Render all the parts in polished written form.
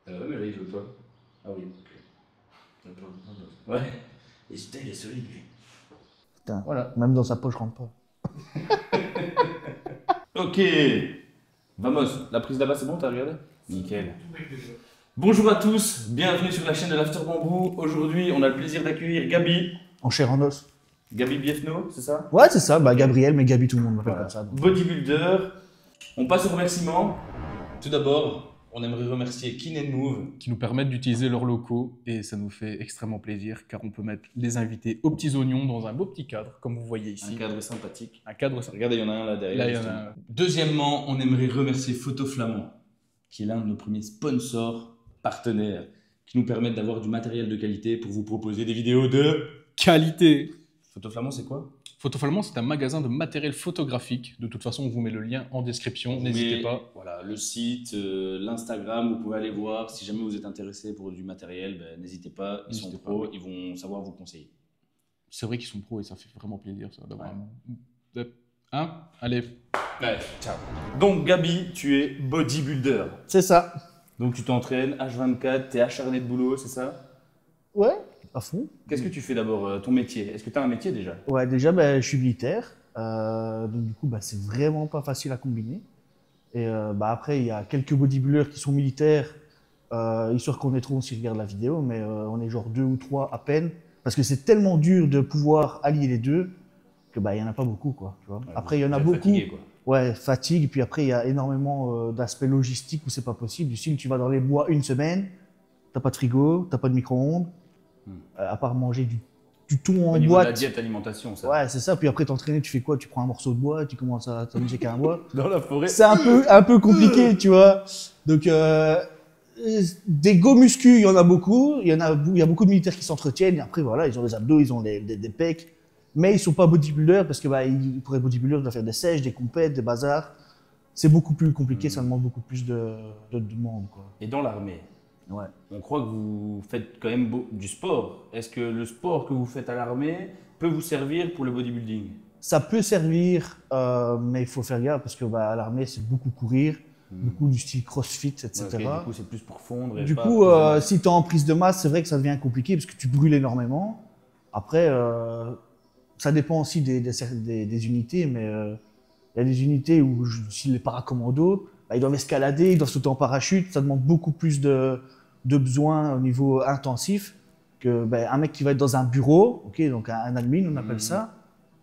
Ouais, mais là, il veut pas. Ah oui, ok. Ouais. Et putain, il est solide, lui. Putain, Voilà. même dans sa poche, je rentre pas. Ok. Vamos, la prise là-bas, c'est bon, t'as regardé? Nickel. Bonjour à tous, bienvenue sur la chaîne de l'After Bambou. Aujourd'hui, on a le plaisir d'accueillir Gabi. En chair en os. Gabi Biefno, c'est ça? Ouais, c'est ça, bah Gabriel, mais Gabi, tout le monde m'appelle Voilà. comme ça. Donc. Bodybuilder. On passe aux remerciements. Tout d'abord, on aimerait remercier Kin & Move. Qui nous permettent d'utiliser leurs locaux et ça nous fait extrêmement plaisir car on peut mettre les invités aux petits oignons dans un beau petit cadre comme vous voyez ici. Un cadre sympathique. Un cadre ça. Regardez, il y en a un là derrière. Là, il y en justement. a un. Deuxièmement, on aimerait remercier Photo Flamand, qui est l'un de nos premiers sponsors partenaires, qui nous permettent d'avoir du matériel de qualité pour vous proposer des vidéos de Qualité. Photo Flamand, c'est quoi? Photoflamand, c'est un magasin de matériel photographique. De toute façon, on vous met le lien en description, n'hésitez Mais, pas. Voilà, le site, l'Instagram, vous pouvez aller voir. Si jamais vous êtes intéressé pour du matériel, ben, n'hésitez pas. Ils sont N'hésitez pros, ils vont savoir vous conseiller. C'est vrai qu'ils sont pros et ça fait vraiment plaisir ça, d'avoir Ouais. Hein? Allez. Ouais, ciao. Donc, Gabi, tu es bodybuilder. C'est ça. Donc, tu t'entraînes H24, tu es acharné de boulot, c'est ça? Ouais, à fond. Qu'est-ce que tu fais d'abord, ton métier? Est-ce que tu as un métier déjà? Ouais, déjà, bah, je suis militaire. Donc, du coup, bah, c'est vraiment pas facile à combiner. Et bah, après, il y a quelques bodybuilders qui sont militaires, ils se reconnaîtront s'ils regardent la vidéo, mais on est genre 2 ou 3 à peine. Parce que c'est tellement dur de pouvoir allier les deux que bah, il y en a pas beaucoup, quoi. Tu vois. Ouais, après, il y en vous a êtes beaucoup. fatigué, quoi. Ouais, fatigue. Puis après, il y a énormément d'aspects logistiques où c'est pas possible. Du style, tu vas dans les bois une semaine, t'as pas de frigo, t'as pas de micro-ondes, à part manger du thon Au en niveau de la boîte. diète, alimentation, ça. Ouais, c'est ça. Puis après, t'entraîner, tu fais quoi? Tu prends un morceau de bois, tu commences à t'amuser qu'à un bois. Dans la forêt. C'est un peu compliqué, tu vois. Donc, des go muscu, il y en a beaucoup. Il y a beaucoup de militaires qui s'entretiennent. Et après, voilà, ils ont des abdos, ils ont des pecs. Mais ils sont pas bodybuilders parce que bah, pour être bodybuilder, ils doivent faire des sèches, des compètes, des bazars. C'est beaucoup plus compliqué, ça demande beaucoup plus de demande, quoi. Et dans l'armée, Ouais. on croit que vous faites quand même du sport. Est-ce que le sport que vous faites à l'armée peut vous servir pour le bodybuilding? Ça peut servir, mais il faut faire gaffe parce que bah, à l'armée, c'est beaucoup courir, beaucoup du style crossfit, etc. Ok, du coup, c'est plus pour fondre. Et Du pas coup, pour vraiment- si tu es en prise de masse, c'est vrai que ça devient compliqué parce que tu brûles énormément. Après, ça dépend aussi des unités, mais il y a des unités où, si les paracommandos, bah, ils doivent escalader, ils doivent sauter en parachute, ça demande beaucoup plus de besoins au niveau intensif que bah, un mec qui va être dans un bureau, okay, donc un admin, on appelle ça.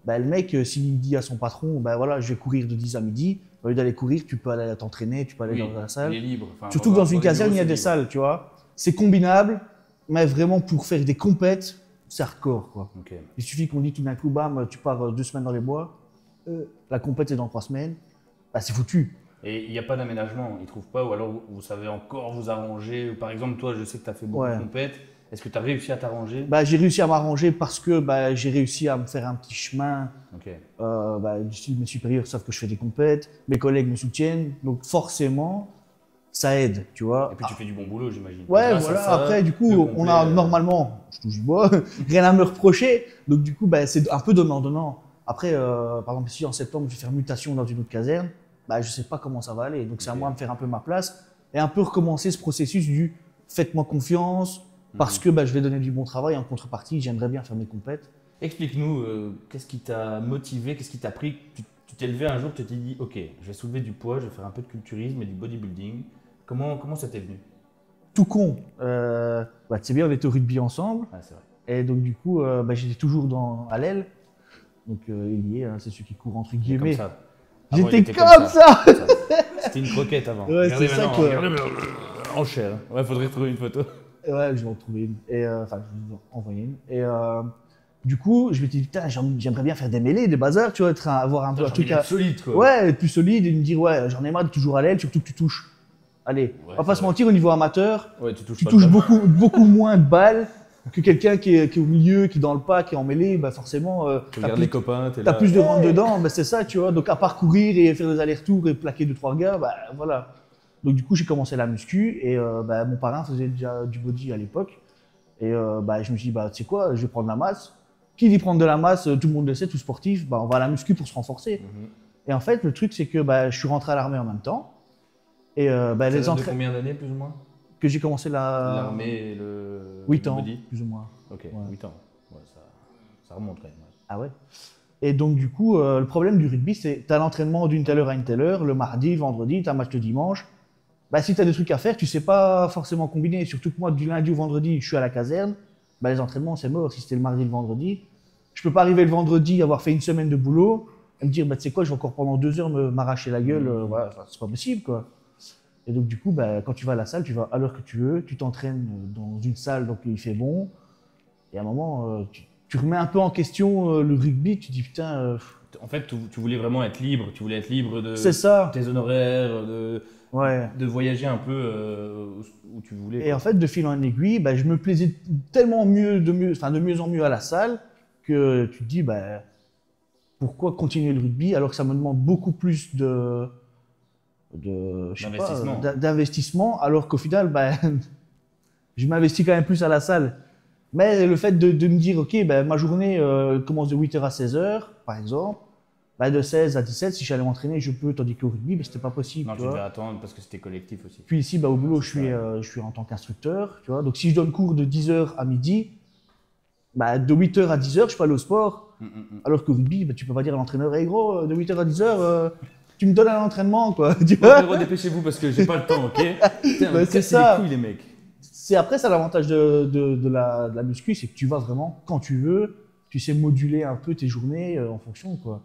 Bah, le mec, s'il dit à son patron, bah, voilà, je vais courir de 10 à midi, au lieu d'aller courir, tu peux aller t'entraîner, tu peux aller Oui, dans la salle. il est libre. Enfin, Surtout que dans une les caserne, il y a bureaux, des c'est libre. salles, tu vois. C'est combinable, mais vraiment pour faire des compètes, c'est hardcore, quoi. Ok. Il suffit qu'on dit tout d'un coup, bam, tu pars 2 semaines dans les bois, la compète est dans 3 semaines, bah, c'est foutu. Et il n'y a pas d'aménagement, ils ne trouvent pas, ou alors vous savez encore vous arranger. Par exemple, toi, je sais que tu as fait beaucoup Ouais. de compètes. Est-ce que tu as réussi à t'arranger? Bah, j'ai réussi à m'arranger parce que bah, j'ai réussi à me faire un petit chemin. Ok. Bah, du style, mes supérieurs savent que je fais des compètes, mes collègues me soutiennent, donc forcément, ça aide, tu vois. Et puis tu fais du bon boulot, j'imagine. Ouais, Grâce à voilà. ça, Après, du coup, le on complet, a normalement, je touche du bois, rien à me reprocher. Donc, du coup, bah, c'est un peu donnant-donnant. Après, par exemple, si en septembre, je vais faire mutation dans une autre caserne, bah, je sais pas comment ça va aller. Donc, c'est à Ok. moi de me faire un peu ma place et un peu recommencer ce processus du faites-moi confiance parce que bah, je vais donner du bon travail. En contrepartie, j'aimerais bien faire mes compètes. Explique-nous, qu'est-ce qui t'a motivé, qu'est-ce qui t'a pris? Tu t'es levé un jour, tu t'es dit, ok, je vais soulever du poids, je vais faire un peu de culturisme et du bodybuilding. Comment ça t'est venu? Tout con. Bah, tu sais bien, on était au rugby ensemble. Ah, c'est vrai. Et donc, du coup, bah, j'étais toujours à l'aile. Donc, il y est, hein, c'est ceux qui courent entre Il est guillemets. comme ça. Avant, il J'étais était comme ça. C'était une croquette avant. Ouais, Regardez c'est ça, maintenant, quoi. regardez maintenant. En chair. Ouais, faudrait trouver une photo. Ouais, je vais en trouver une. Et enfin, je vais en envoyer une. Et du coup, je me suis dit, putain, j'aimerais bien faire des mêlées, des bazars, tu vois, avoir un peu un truc à. solide, quoi. Ouais, être plus solide et me dire, ouais, j'en ai marre de toujours à l'aile, surtout que tu touches. Allez, Ouais, on va pas c'est se vrai. mentir, au niveau amateur, Ouais, tu touches tu pas touches le ballon. beaucoup moins de balles que quelqu'un qui est au milieu, qui est dans le pas, qui est en mêlée, bah forcément, Tu t'as regardes plus, les copains, t'es t'as là. plus de rentre dedans, bah c'est ça, tu vois. Donc à part courir et faire des allers-retours et plaquer 2-3 gars, bah voilà. Donc du coup, j'ai commencé la muscu et bah, mon parrain faisait déjà du body à l'époque. Et bah, je me suis dit, bah, tu sais quoi, je vais prendre la masse. Qui dit prendre de la masse, tout le monde le sait, tout sportif, bah, on va à la muscu pour se renforcer. Et en fait, le truc, c'est que bah, je suis rentré à l'armée en même temps. Et bah, Ça les date de entraînements. combien d'années, plus ou moins? que j'ai commencé L'armée, le 8 ans, body. plus ou moins. Ok, Ouais. 8 ans. Ouais, ça remonte quand même. Ouais. Ah ouais. Et donc, du coup, le problème du rugby, c'est que tu as l'entraînement d'une telle heure à une telle heure, le mardi, le vendredi, tu as un match le dimanche. Bah, si tu as des trucs à faire, tu sais pas forcément combiner. Surtout que moi, du lundi au vendredi, je suis à la caserne. Bah, les entraînements, c'est mort. Si c'était le mardi, le vendredi, je peux pas arriver le vendredi, avoir fait une semaine de boulot, et me dire, bah, tu sais quoi, je vais encore pendant 2 heures m'arracher la gueule. Voilà, enfin, c'est pas possible, quoi. Et donc, du coup, bah, quand tu vas à la salle, tu vas à l'heure que tu veux, tu t'entraînes dans une salle, donc il fait bon. Et à un moment, tu remets un peu en question le rugby, tu dis putain. En fait, tu voulais vraiment être libre. Tu voulais être libre de C'est ça. tes honoraires, Ouais. de voyager un peu où tu voulais. Et en fait, de fil en aiguille, bah, je me plaisais tellement de mieux en mieux à la salle que tu te dis, bah, pourquoi continuer le rugby alors que ça me demande beaucoup plus je sais pas, D'investissement. d'investissement, alors qu'au final, bah, je m'investis quand même plus à la salle. Mais le fait de me dire, ok, bah, ma journée commence de 8h à 16h, par exemple, bah, de 16 à 17, si j'allais m'entraîner, je peux, tandis qu'au rugby, bah, c'était pas possible. Non, tu tu vois. devais attendre parce que c'était collectif aussi. Puis ici, bah, au boulot, je suis en tant qu'instructeur, tu vois. Donc si je donne cours de 10h à midi, bah, de 8h à 10h, je peux aller au sport. Alors qu'au rugby, bah, tu peux pas dire à l'entraîneur, hey gros, de 8h à 10h, tu me donnes un entraînement, quoi. Tu Bon, vois. frérot, dépêchez-vous parce que j'ai pas le temps, ok? Putain, Bah, me c'est cassez ça. les couilles, les mecs. C'est après, ça l'avantage de la muscu, c'est que tu vas vraiment quand tu veux, tu sais moduler un peu tes journées en fonction, quoi.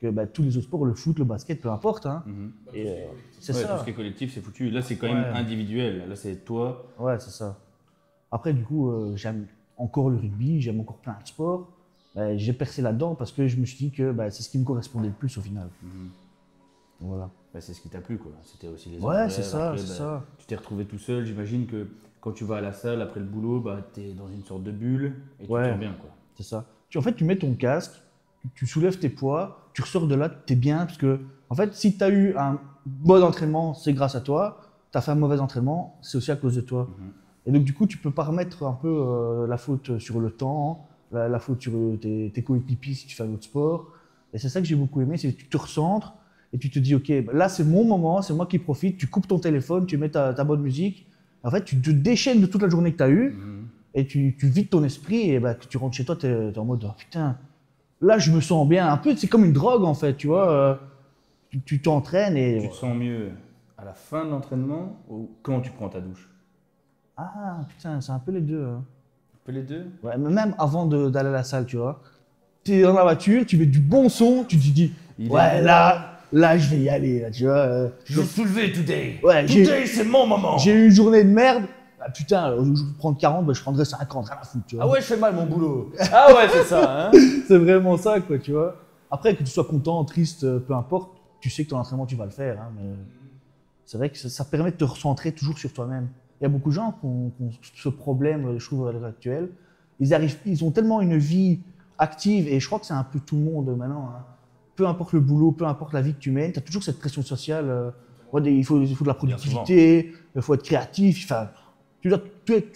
Que bah, tous les autres sports, le foot, le basket, peu importe, hein. Et c'est Ouais, tout ça. ce qui est collectif, c'est foutu. Là, c'est quand même Ouais. individuel. Là, c'est toi. Ouais, c'est ça. Après, du coup, j'aime encore le rugby, j'aime encore plein de sports. J'ai percé là-dedans parce que je me suis dit que bah, c'est ce qui me correspondait le plus au final. Voilà. Bah, c'est ce qui t'a plu, quoi. C'était aussi les Ouais, horaires. c'est ça, Après, c'est bah, ça. tu t'es retrouvé tout seul. J'imagine que quand tu vas à la salle après le boulot, bah, t'es dans une sorte de bulle et tu Ouais. te sens bien, quoi. C'est ça. En fait, tu mets ton casque, tu soulèves tes poids, tu ressors de là, tu es bien. Parce que, en fait, si tu as eu un bon entraînement, c'est grâce à toi. Tu as fait un mauvais entraînement, c'est aussi à cause de toi. Et donc, du coup, tu peux pas remettre un peu la faute sur le temps, la faute sur tes coéquipiers si tu fais un autre sport. Et c'est ça que j'ai beaucoup aimé, c'est que tu te recentres et tu te dis, OK, bah, là, c'est mon moment, c'est moi qui profite. Tu coupes ton téléphone, tu mets ta bonne musique. En fait, tu te déchaînes de toute la journée que tu as eue. Et tu vides ton esprit et bah, que tu rentres chez toi, tu es en mode oh, putain, là je me sens bien. Un peu, c'est comme une drogue en fait, tu vois. Tu t'entraînes et. Tu te sens mieux à la fin de l'entraînement ou quand tu prends ta douche? Ah putain, c'est un peu les deux. Hein. Un peu les deux? Ouais, mais même avant d'aller à la salle, tu vois. Tu es dans la voiture, tu mets du bon son, tu te dis ouais, là je vais y aller, là, tu vois. Je vais soulever today. Ouais, Today, c'est mon moment. j'ai eu une journée de merde. Ah, putain, je vais prendre 40, bah, je prendrais 50, rien à foutre, tu vois. Ah ouais, je fais mal mon boulot. Ah ouais, c'est ça, hein. C'est vraiment ça, quoi, tu vois. Après, que tu sois content, triste, peu importe, tu sais que ton entraînement, tu vas le faire. Hein, mais c'est vrai que ça permet de te recentrer toujours sur toi-même. Il y a beaucoup de gens qui ont ce problème, je trouve, à l'heure actuelle. Ils ont tellement une vie active, et je crois que c'est un peu tout le monde maintenant. Hein. Peu importe le boulot, peu importe la vie que tu mènes, tu as toujours cette pression sociale. Il faut de la productivité, il faut être créatif. Enfin, tu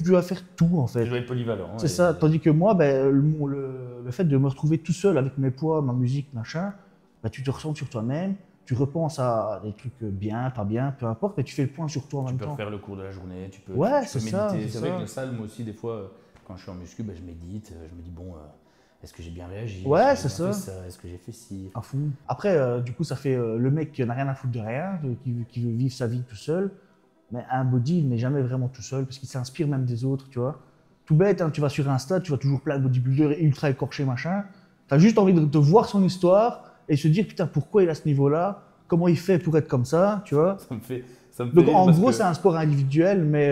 dois faire tout, en fait. Tu dois être polyvalent. C'est ça. Tandis que moi, ben, le fait de me retrouver tout seul avec mes poids, ma musique, machin, ben, tu te ressens sur toi-même, tu repenses à des trucs bien, pas bien, peu importe, mais tu fais le point sur toi en Tu même peux temps. refaire le cours de la journée, tu peux, Ouais, tu c'est peux ça, méditer. c'est C'est vrai ça. que la salle, moi aussi, des fois, quand je suis en muscu, ben, je médite, je me dis, bon, est-ce que j'ai bien réagi? Ouais, Est-ce que c'est j'ai bien ça. fait Est-ce que j'ai fait ci? À fond. Après, du coup, ça fait le mec qui n'a rien à foutre de rien, qui veut vivre sa vie tout seul. Mais un body, il n'est jamais vraiment tout seul parce qu'il s'inspire même des autres, tu vois. Tout bête, hein, tu vas sur Insta, tu vois toujours plein de bodybuilders ultra écorchés, machin. Tu as juste envie de voir son histoire et se dire, putain, pourquoi il est à ce niveau-là? Comment il fait pour être comme ça, tu vois. Ça me fait Donc rire en parce gros, que- c'est un sport individuel, mais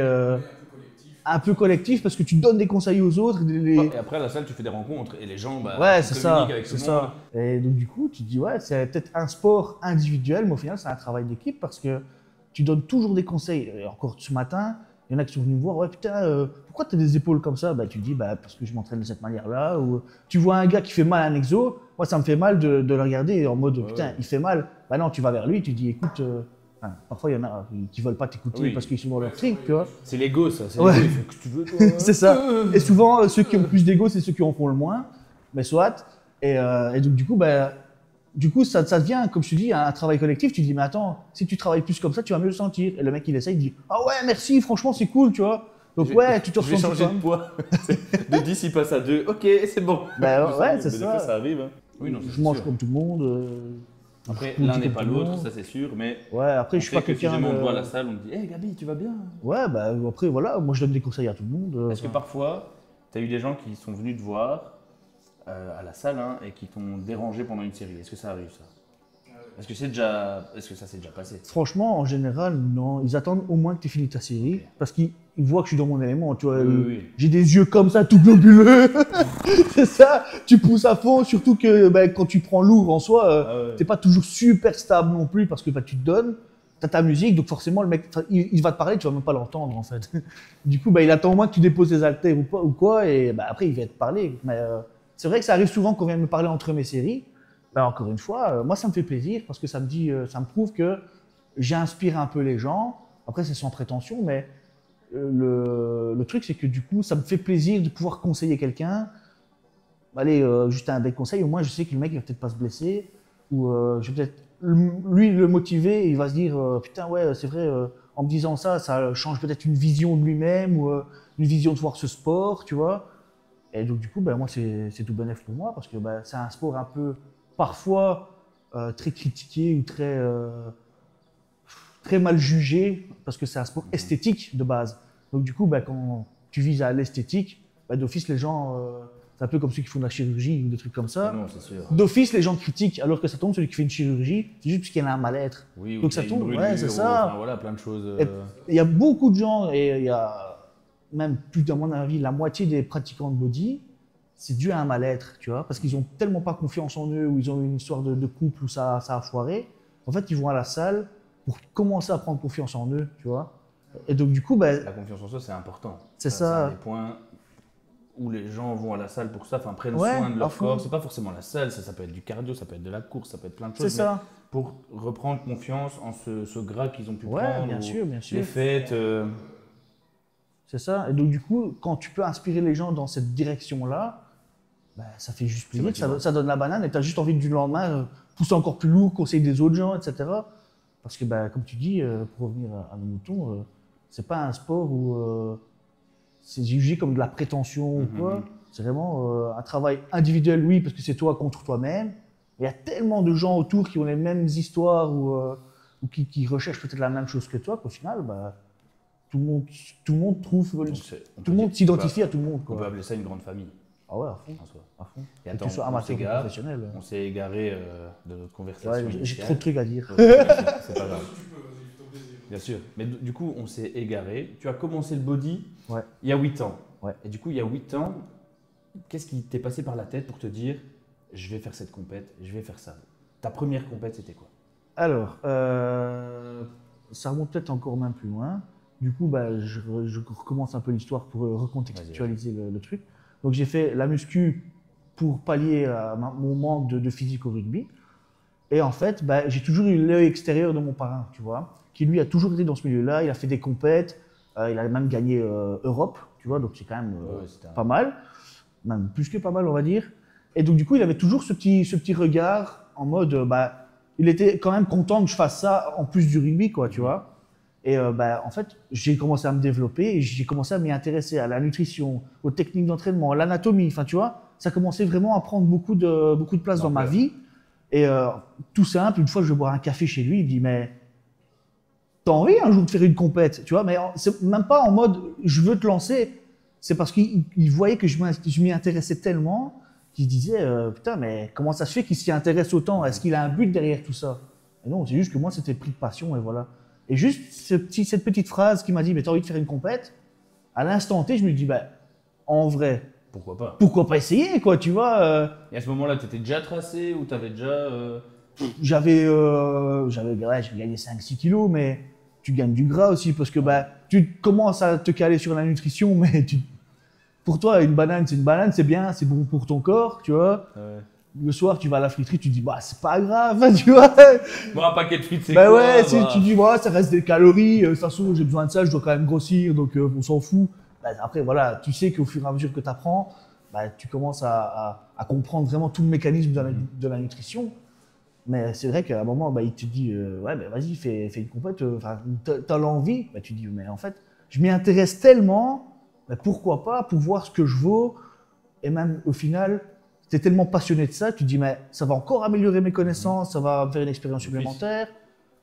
un peu collectif parce que tu donnes des conseils aux autres. Et après, à la salle, tu fais des rencontres et les gens, bah, Ouais, tu c'est communiques ça, avec tout c'est le monde. ça. Et donc du coup, tu te dis ouais, c'est peut-être un sport individuel, mais au final, c'est un travail d'équipe parce que tu donnes toujours des conseils. Et encore ce matin, il y en a qui sont venus me voir, ouais putain, pourquoi tu as des épaules comme ça? Bah tu dis bah parce que je m'entraîne de cette manière-là. Ou tu vois un gars qui fait mal à un exo, moi ça me fait mal de le regarder en mode putain, il fait mal. Bah non, tu vas vers lui, tu dis écoute. Enfin, parfois, il y en a qui veulent pas t'écouter Oui. parce qu'ils sont dans leur truc, tu vois. C'est l'ego, ça. C'est Ouais. l'ego, il fait que tu veux, toi. C'est ça. Et souvent, ceux qui ont plus d'ego, c'est ceux qui en font le moins. Mais soit. Et donc, du coup, bah, du coup, ça devient, comme je te dis, un travail collectif. Tu te dis, mais attends, si tu travailles plus comme ça, tu vas mieux le sentir. Et le mec, il essaye, il dit, ah ouais, merci, franchement, c'est cool, tu vois. Donc ouais, tu te Je vais ressens changer de poids. De 10, il passe à 2. Ok, c'est bon. Bah ouais, Mais c'est des ça. fois, ça arrive. Hein. Oui, non, Je mange sûr. comme tout le monde. Après, je l'un mange n'est comme pas tout le l'autre, monde. ça c'est sûr, mais Ouais, après, on je suis pas sait que si quelqu'un jamais on te voit à la de... salle, on te dit Hey Gabi, tu vas bien? Ouais, bah après, voilà, moi je donne des conseils à tout le monde. Est-ce que parfois, tu as eu des gens qui sont venus te voir à la salle hein, et qui t'ont dérangé pendant une série? Est-ce que ça arrive ça? Est-ce que ça s'est déjà passé? Franchement, en général, non. Ils attendent au moins que tu finis ta série. Parce qu'ils voient que je suis dans mon élément. Tu vois, Oui. j'ai des yeux comme ça, tout globuleux. C'est ça, tu pousses à fond. Surtout que quand tu prends lourd en soi, t'es pas toujours super stable non plus parce que tu te donnes. T'as ta musique, donc forcément, le mec, il va te parler, tu vas même pas l'entendre en fait. Du coup, il attend au moins que tu déposes tes haltères ou quoi, et après, il va te parler. Mais c'est vrai que ça arrive souvent qu'on vienne me parler entre mes séries. Encore une fois, moi, ça me fait plaisir parce que ça me dit, ça me prouve que j'inspire un peu les gens. Après, c'est sans prétention, mais le truc, c'est que du coup, ça me fait plaisir de pouvoir conseiller quelqu'un. Allez, juste un bel conseil, au moins, je sais que le mec, il va peut-être pas se blesser, ou je vais peut-être lui le motiver, et il va se dire, putain, ouais, c'est vrai, en me disant ça, ça change peut-être une vision de lui-même, ou une vision de voir ce sport, tu vois. Et donc, du coup, moi, c'est tout bénef pour moi, parce que c'est un sport un peu parfois très critiqué ou très mal jugé parce que c'est un sport esthétique de base. Donc du coup, quand tu vises à l'esthétique, d'office les gens, c'est un peu comme ceux qui font de la chirurgie ou des trucs comme ça. Non, c'est sûr. D'office les gens critiquent alors que ça tombe celui qui fait une chirurgie, c'est juste parce qu'il y a un mal-être. Oui, donc ça tombe, ouais, c'est ça. Enfin, voilà, plein de choses. Il y a beaucoup de gens et il y a même plus à mon avis la moitié des pratiquants de body. C'est dû à un mal-être, tu vois, parce qu'ils ont tellement pas confiance en eux, ou ils ont eu une histoire de couple où ça a foiré. En fait, ils vont à la salle pour commencer à prendre confiance en eux, tu vois. Et donc, du coup, la confiance en soi, c'est important. C'est ça. C'est un des points où les gens vont à la salle pour ça, enfin, prennent Ouais, soin de leur à fond. corps. C'est pas forcément la salle, ça peut être du cardio, ça peut être de la course, ça peut être plein de choses. C'est ça. Pour reprendre confiance en ce gras qu'ils ont pu Ouais, prendre. bien sûr, bien sûr. Les fêtes. C'est ça. Et donc, du coup, quand tu peux inspirer les gens dans cette direction-là, ça fait juste plaisir, ça donne la banane et tu as juste envie du lendemain pousser encore plus lourd, conseiller des autres gens, etc. Parce que, comme tu dis, pour revenir à nos moutons, c'est pas un sport où c'est jugé comme de la prétention ou quoi. C'est vraiment un travail individuel, oui, parce que c'est toi contre toi-même. Il y a tellement de gens autour qui ont les mêmes histoires ou qui recherchent peut-être la même chose que toi qu'au final, tout le monde trouve, tout le monde s'identifie à tout le monde. On peut appeler ça une grande famille. Ah ouais, à fond. À fond. Et Que attends, tu sois amateur ou professionnel. On s'est égaré de notre conversation. Ouais, j'ai trop de trucs à dire. C'est pas grave. Bien sûr. Mais du coup, on s'est égaré. Tu as commencé le body il y a 8 ans. Ouais. Et du coup, il y a 8 ans, qu'est-ce qui t'est passé par la tête pour te dire je vais faire cette compète, je vais faire ça? Ta première compète, c'était quoi? Alors, ça remonte peut-être encore même plus loin. Du coup, je recommence un peu l'histoire pour recontextualiser le truc. Donc, j'ai fait la muscu pour pallier à mon manque de physique au rugby. Et en fait, j'ai toujours eu l'œil extérieur de mon parrain, tu vois, qui lui a toujours été dans ce milieu-là. Il a fait des compètes, il a même gagné Europe, tu vois, donc c'est quand même pas mal, même plus que pas mal, on va dire. Et donc, du coup, il avait toujours ce petit regard en mode, il était quand même content que je fasse ça en plus du rugby, quoi, tu vois. Et en fait, j'ai commencé à me développer et j'ai commencé à m'y intéresser à la nutrition, aux techniques d'entraînement, à l'anatomie. Enfin, tu vois, ça commençait vraiment à prendre beaucoup de place dans ma vie. Et tout simple, une fois je vais boire un café chez lui, il me dit mais t'as envie un jour de faire une compète, tu vois, mais c'est même pas en mode je veux te lancer, c'est parce qu'il voyait que je m'y intéressais tellement qu'il disait putain mais comment ça se fait qu'il s'y intéresse autant, est-ce qu'il a un but derrière tout ça? Et non, c'est juste que moi c'était pris de passion et voilà. Et juste cette petite phrase qui m'a dit mais t'as envie de faire une compète, à l'instant T je me dis en vrai pourquoi pas essayer, quoi, tu vois. Et à ce moment-là, tu étais déjà tracé ou tu avais déjà. J'avais gagné 5-6 kilos, mais tu gagnes du gras aussi parce que tu commences à te caler sur la nutrition, mais pour toi, une banane, c'est bien, c'est bon pour ton corps, tu vois. Ouais. Le soir, tu vas à la friterie, tu dis, c'est pas grave, tu vois. Bon, un paquet de frites, c'est quoi? Ouais, tu dis, ça reste des calories, de toute façon, j'ai besoin de ça, je dois quand même grossir, donc on s'en fout. Après, voilà, tu sais qu'au fur et à mesure que tu apprends, tu commences à comprendre vraiment tout le mécanisme de la nutrition. Mais c'est vrai qu'à un moment, bah, il te dit ouais, bah, vas-y, fais une compète. Enfin, t'as l'envie. Bah, tu dis mais en fait, je m'y intéresse tellement. Bah, pourquoi pas pour voir ce que je vaux. Et même au final, tu es tellement passionné de ça, tu te dis mais ça va encore améliorer mes connaissances, ça va me faire une expérience supplémentaire.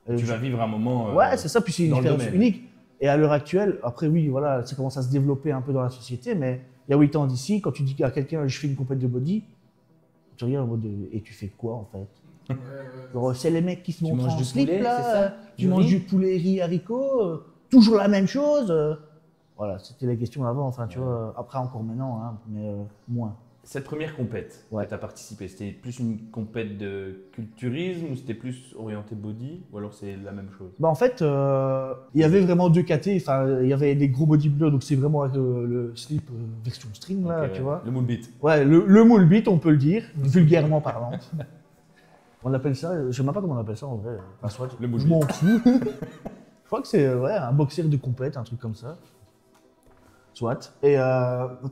Tu vas vivre un moment. Ouais, c'est ça. Puis c'est une dans le expérience domaine. unique. Et à l'heure actuelle, après oui, voilà, ça commence à se développer un peu dans la société. Mais il y a 8 ans d'ici, quand tu dis à quelqu'un je fais une compète de body, tu regardes en mode et tu fais quoi en fait? Genre, c'est les mecs qui se montrent manges en du slip poulet, là, c'est ça? tu Du manges riz du poulet, riz, haricots, toujours la même chose. Voilà, c'était la question avant, enfin tu vois, après encore maintenant, hein, mais moins. Cette première compète Ouais. que tu as participé, c'était plus une compète de culturisme ou c'était plus orienté body ou alors c'est la même chose? Bah en fait, il y avait vraiment 2 catés, enfin il y avait des gros bodybuilders, donc c'est vraiment avec le slip version string là, Ok, tu ouais. vois. Le moule beat. Ouais, le moule beat, on peut le dire, vulgairement parlant. On appelle ça, je sais même pas comment on appelle ça en vrai. Enfin, soit, Le moule je m'en fous. Je crois que c'est ouais, un boxeur de compète, un truc comme ça. Soit. Et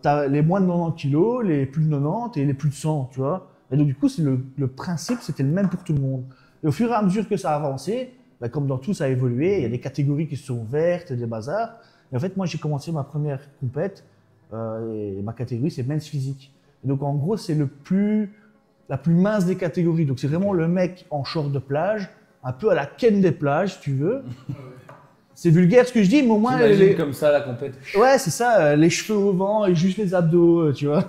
t'as les moins de 90 kilos, les plus de 90 et les plus de 100, tu vois. Et donc du coup, c'est le principe, c'était le même pour tout le monde. Et au fur et à mesure que ça a avancé, bah, comme dans tout, ça a évolué. Il y a des catégories qui se sont ouvertes, des bazars. Et en fait, moi, j'ai commencé ma première compète et ma catégorie, c'est men's physique. Et donc en gros, c'est la plus mince des catégories. Donc c'est vraiment le mec en short de plage, un peu à la Ken des plages, si tu veux. C'est vulgaire ce que je dis, mais au moins. J'imagine comme ça la compète. Ouais, c'est ça, les cheveux au vent et juste les abdos, tu vois.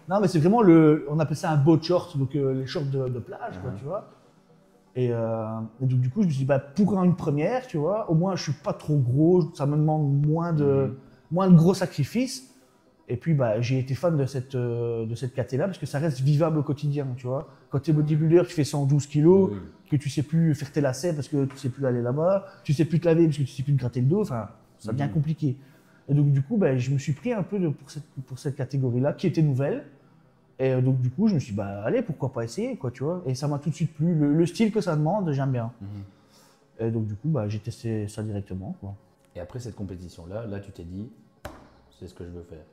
Non, mais c'est vraiment on appelle ça un boat short, donc les shorts de plage, quoi, tu vois. Et donc, du coup, je me suis dit, bah, pour une première, tu vois, au moins, je suis pas trop gros, ça me demande moins de gros sacrifices. Et puis, bah, j'ai été fan de cette caté-là parce que ça reste vivable au quotidien, tu vois. Quand tu es bodybuilder, tu fais 112 kilos, que tu sais plus faire tes lacets parce que tu sais plus aller là-bas, tu sais plus te laver parce que tu sais plus te gratter le dos, enfin, ça devient compliqué. Et donc, du coup, bah, je me suis pris un peu pour cette catégorie-là qui était nouvelle. Et donc, du coup, je me suis dit, bah, allez, pourquoi pas essayer, quoi, tu vois. Et ça m'a tout de suite plu. Le style que ça demande, j'aime bien. Et donc, du coup, bah, j'ai testé ça directement, quoi. Et après cette compétition-là, là tu t'es dit, c'est ce que je veux faire.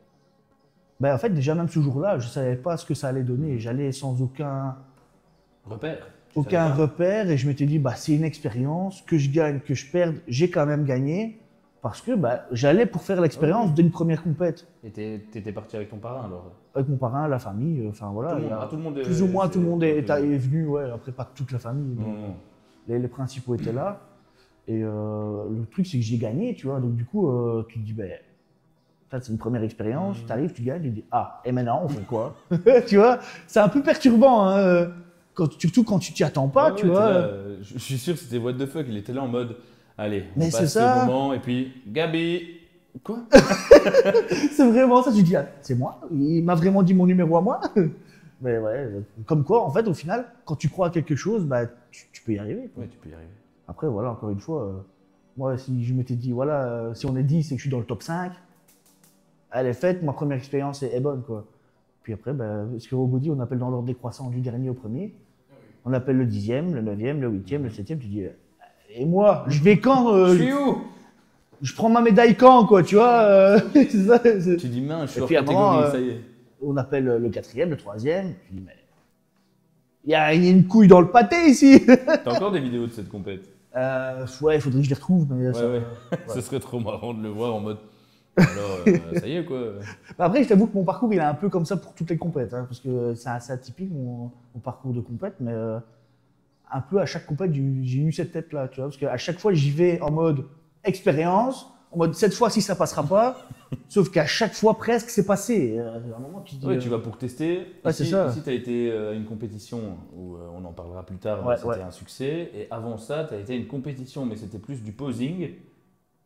Ben, en fait, déjà, même ce jour-là, je ne savais pas ce que ça allait donner. J'allais sans aucun Repère. Tu savais pas repère et je m'étais dit, bah, c'est une expérience, que je gagne, que je perde, j'ai quand même gagné parce que bah, j'allais pour faire l'expérience d'une première compète. Et t'étais parti avec ton parrain alors? Avec mon parrain, la famille, enfin voilà. Tout le monde Plus ou moins tout le monde est venu. venu, ouais, après pas toute la famille, mais les principaux étaient là. Et le truc, c'est que j'ai gagné, tu vois. Donc, du coup, tu te dis, ben, ça, c'est une première expérience, tu arrives, tu gagnes, tu te dis, ah, et maintenant, on fait quoi? Tu vois, c'est un peu perturbant, hein, surtout quand tu t'y attends pas, tu vois. Là, je suis sûr que c'était what the fuck, il était là en mode, allez, Mais on c'est passe ça. ce moment, et puis, Gabi, quoi? C'est vraiment ça, tu te dis, ah, c'est moi, il m'a vraiment dit mon numéro à moi. Mais ouais, comme quoi, en fait, au final, quand tu crois à quelque chose, bah, tu peux y arriver. Ouais, tu peux y arriver. Après, voilà, encore une fois, moi, si je m'étais dit, voilà, si on est 10 et que je suis dans le top 5, elle est faite, ma première expérience est bonne, quoi. Puis après, bah, parce qu'au body, on appelle dans l'ordre décroissant du dernier au premier. On appelle le 10e, le 9e, le 8e, le 7e. Tu dis, et moi, je vais quand Je suis où? je prends ma médaille quand, quoi, tu vois c'est ça, Tu dis, mince, je suis Et hors puis, à un moment, catégorie, ça y est. On appelle le 4e, le 3e. Tu dis, mais il y a une couille dans le pâté ici. T'as encore des vidéos de cette compète? Ouais, il faudrait que je les retrouve. Mais ça, Ouais. Ce serait trop marrant de le voir en mode, alors, ça y est quoi. Après, je t'avoue que mon parcours, il est un peu comme ça pour toutes les compètes, hein, parce que c'est assez atypique mon parcours de compète, mais un peu à chaque compète, j'ai eu cette tête-là, tu vois, parce qu'à chaque fois, j'y vais en mode expérience, en mode cette fois-ci, ça passera pas, sauf qu'à chaque fois, presque, c'est passé. À un moment, tu te dis. Ouais, tu vas pour tester. Ouais, Ici, c'est ça. ici tu as été à une compétition où on en parlera plus tard, Ouais, c'était ouais. un succès. Et avant ça, tu as été à une compétition, mais c'était plus du posing.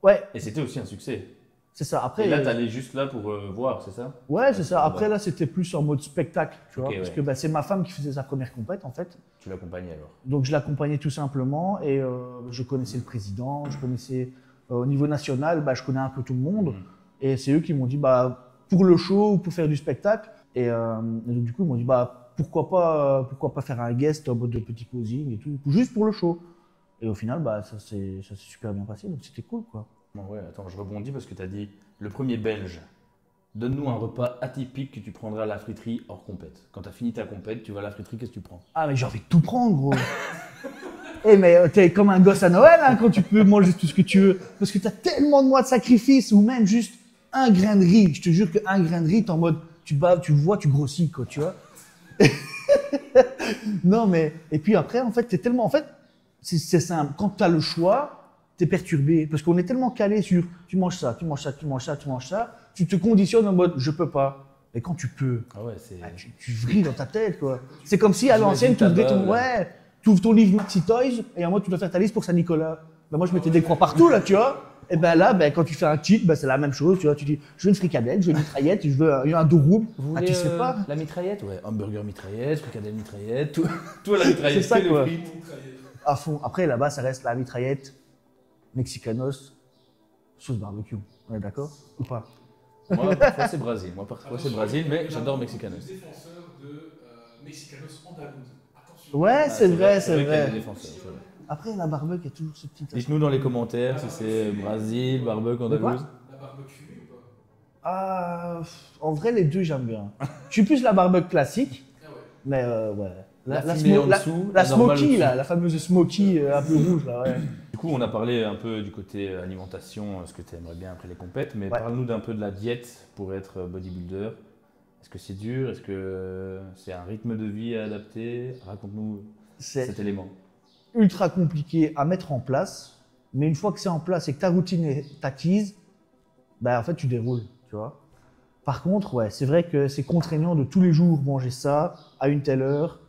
Ouais, Et c'était aussi un succès. c'est ça. Après, Et là, tu allais juste là pour voir, c'est ça? ouais, c'est ça. Après, là, c'était plus en mode spectacle, tu vois, Ok, parce ouais. que bah, c'est ma femme qui faisait sa première compète, en fait. Tu l'accompagnais alors? Donc je l'accompagnais tout simplement et je connaissais le président, je connaissais au niveau national, bah, je connais un peu tout le monde et c'est eux qui m'ont dit bah pour le show ou pour faire du spectacle et donc du coup ils m'ont dit bah pourquoi pas faire un guest en mode de petit posing et tout juste pour le show et au final bah ça s'est super bien passé donc c'était cool quoi. Bon, ouais, attends, je rebondis parce que tu as dit le premier Belge donne-nous un repas atypique que tu prendrais à la friterie hors compète. Quand tu as fini ta compète, tu vas à la friterie, qu'est-ce que tu prends? Ah, mais j'ai envie de tout prendre, gros. Eh, mais t'es comme un gosse à Noël, hein, quand tu peux manger tout ce que tu veux. Parce que t'as tellement de mois de sacrifice, ou même juste un grain de riz. Je te jure qu'un grain de riz, t'es en mode, tu baves, tu le vois, tu grossis, quoi, tu vois. Non, mais, et puis après, en fait, t'es tellement, en fait, c'est simple. Quand t'as le choix, t'es perturbé. Parce qu'on est tellement calé sur, tu manges ça, tu manges ça, tu manges ça, tu manges ça. Tu te conditionnes en mode, je peux pas. Et quand tu peux, Ah ouais, c'est. tu vrilles dans ta tête, quoi. C'est comme si à l'ancienne, tu ouvrais ton, ouais, tu ouvres ton livre Maxi Toys, et en mode, tu dois faire ta liste pour Saint-Nicolas. Ben moi, je mettais des croix partout, là, tu vois. Et ben là, ben, quand tu fais un cheat, ben, c'est la même chose, tu vois. Tu dis, je veux une fricadelle, je veux une mitraillette, je veux un dos roux. Vous Ah, voulez tu sais pas. la mitraillette? Ouais, hamburger mitraillette, fricadelle mitraillette, tout à la mitraillette. C'est ça, que les quoi. frites. À fond. Après, là-bas, ça reste la mitraillette, mexicanos, sauce barbecue. On est d'accord? Ou pas? Moi, parfois c'est Brésil. Moi, parfois c'est Brésil, mais j'adore Mexicanos. Défenseur de Mexicanos andalouse. Attention. Ouais, Ah, c'est vrai, qu'il y c'est a vrai. des défenseurs, c'est vrai. Après, la barbecue, il y a toujours ce petit aspect. Dites-nous dans les commentaires si c'est Brésil, barbecue, andalouse. La barbecue fumée ou pas? Ah, en vrai, les deux, j'aime bien. Je suis plus la barbecue classique, Ah ouais. mais ouais. La fumée en dessous, la normale smoky, au-dessus. là, la fameuse smoky un peu rouge, là, ouais. Du coup, on a parlé un peu du côté alimentation, ce que tu aimerais bien après les compètes, mais Ouais. parle-nous d'un peu de la diète pour être bodybuilder. Est-ce que c'est dur? Est-ce que c'est un rythme de vie à adapter? Raconte-nous C'est cet élément. ultra compliqué à mettre en place, mais une fois que c'est en place et que ta routine est acquise, bah, en fait, tu déroules, tu vois. Par contre, ouais, c'est vrai que c'est contraignant de tous les jours manger ça à une telle heure,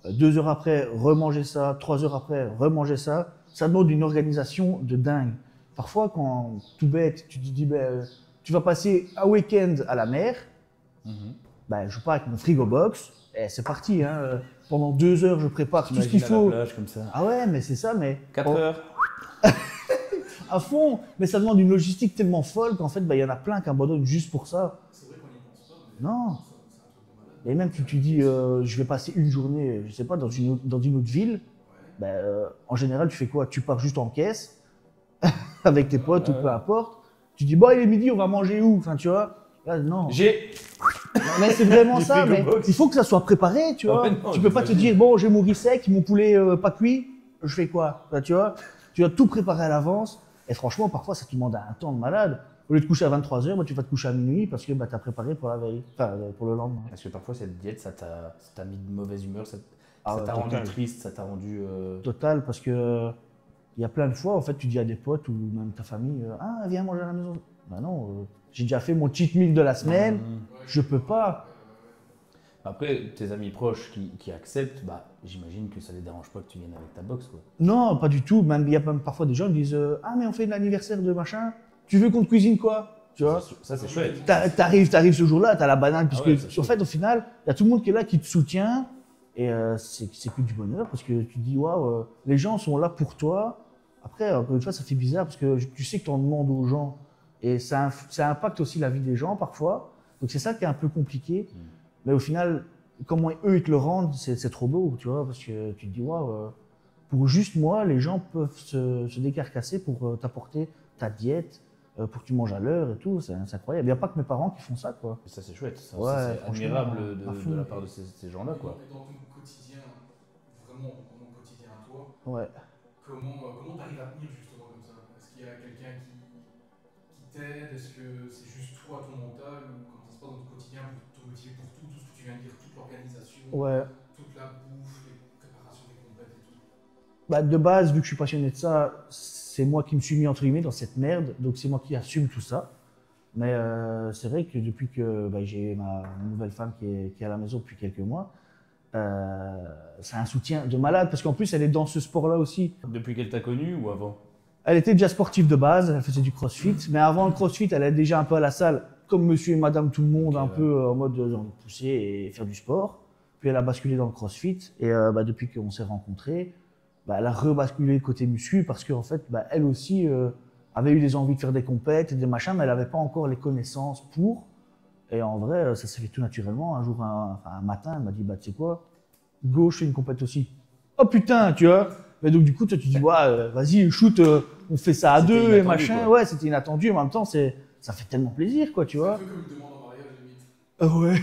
2 heures après, remanger ça, 3 heures après, remanger ça. Ça demande une organisation de dingue. Parfois, quand tout bête, tu te dis, ben, tu vas passer un week-end à la mer, ben, je pars avec mon frigo box, et c'est parti. Hein. Pendant 2 heures, je prépare tout ce qu'il T'imagines à faut. la plage comme ça. Ah ouais, mais c'est ça, mais 4 heures. à fond. Mais ça demande une logistique tellement folle qu'en fait, ben, y en a plein qui abandonnent juste pour ça. C'est vrai qu'on n'y pense pas, mais Non. c'est un truc de malade. Et même tu dis, je vais passer une journée, je sais pas, dans une autre ville, ben, en général, tu fais quoi? Tu pars juste en caisse, avec tes potes ou peu importe. Tu dis, bon, il est midi, on va manger où? Enfin, tu vois. Là, non. J'ai. Mais c'est vraiment Du ça, mais frigo box. il faut que ça soit préparé, tu Ah vois. ouais, non, Tu peux pas te j'imagine. dire, bon, j'ai mon riz sec, mon poulet pas cuit, je fais quoi? Là, tu vois. Tu dois tout préparer à l'avance. Et franchement, parfois, ça te demande un temps de malade. Au lieu de coucher à 23h, bah, tu vas te coucher à minuit parce que bah, tu as préparé pour la veille, enfin, pour le lendemain. Parce que parfois cette diète, ça t'a mis de mauvaise humeur, ça Ah ça ouais, t'a rendu total. triste, ça t'a rendu. Total, parce que il y a plein de fois, en fait, tu dis à des potes ou même ta famille, ah, viens manger à la maison. Bah non, j'ai déjà fait mon cheat meal de la semaine, je peux pas. Après, tes amis proches qui acceptent, bah, j'imagine que ça les dérange pas que tu viennes avec ta box, quoi. Non, pas du tout. Même il y a même parfois des gens qui disent, ah, mais on fait l'anniversaire de machin, tu veux qu'on te cuisine quoi? Tu vois? Ça, c'est chouette. T'arrives ce jour-là, t'as la banane, puisque ouais, c'est en fait, au final, il y a tout le monde qui est là, qui te soutient, et c'est que du bonheur, parce que tu te dis, waouh, les gens sont là pour toi. Après, encore une fois, ça fait bizarre, parce que tu sais que tu en demandes aux gens, et ça impacte aussi la vie des gens parfois. Donc c'est ça qui est un peu compliqué. Mais au final, comment eux ils te le rendent, c'est trop beau, tu vois, parce que tu te dis, waouh, pour juste moi, les gens peuvent se décarcasser pour t'apporter ta diète, pour que tu manges à l'heure et tout, c'est incroyable. Il n'y a pas que mes parents qui font ça, quoi. Ça, c'est chouette. Ça, Ouais, c'est franchement, admirable à fond. de la part de ces gens-là, quoi. Et dans ton quotidien, vraiment dans ton quotidien à toi, Ouais. comment t'arrives à tenir justement comme ça? Est-ce qu'il y a quelqu'un qui t'aide? Est-ce que c'est juste toi, ton mental? Ou comment ça se passe dans ton quotidien pour te motiver pour tout ce que tu viens de dire, toute l'organisation, Ouais. toute la bouffe, les préparations des compètes et tout? Bah, de base, vu que je suis passionné de ça, c'est moi qui me suis mis entre guillemets dans cette merde, donc c'est moi qui assume tout ça. Mais c'est vrai que depuis que bah, j'ai ma nouvelle femme qui est à la maison depuis quelques mois, c'est un soutien de malade, parce qu'en plus elle est dans ce sport-là aussi. Depuis qu'elle t'a connu ou avant? Elle était déjà sportive de base, elle faisait du crossfit, mais avant le crossfit, elle est déjà un peu à la salle, comme monsieur et madame tout le monde, Ok, un ouais. peu en mode j'ai envie de pousser et faire du sport. Puis elle a basculé dans le crossfit, et bah, depuis qu'on s'est rencontrés, bah, elle a rebasculé côté muscu, parce qu'en fait, bah, elle aussi avait eu des envies de faire des compètes et des machins, mais elle n'avait pas encore les connaissances pour. Et en vrai, ça s'est fait tout naturellement. Un jour, un matin, elle m'a dit, bah, tu sais quoi, go, je fais une compète aussi. Oh putain, tu vois. Mais donc du coup, toi, tu dis, ouais, vas-y, shoot, on fait ça à C'était deux et inattendu, machin. quoi. Ouais, c'était inattendu. En même temps, ça fait tellement plaisir, quoi, tu C'est un vois. peu comme une demande en mariage Ah ouais.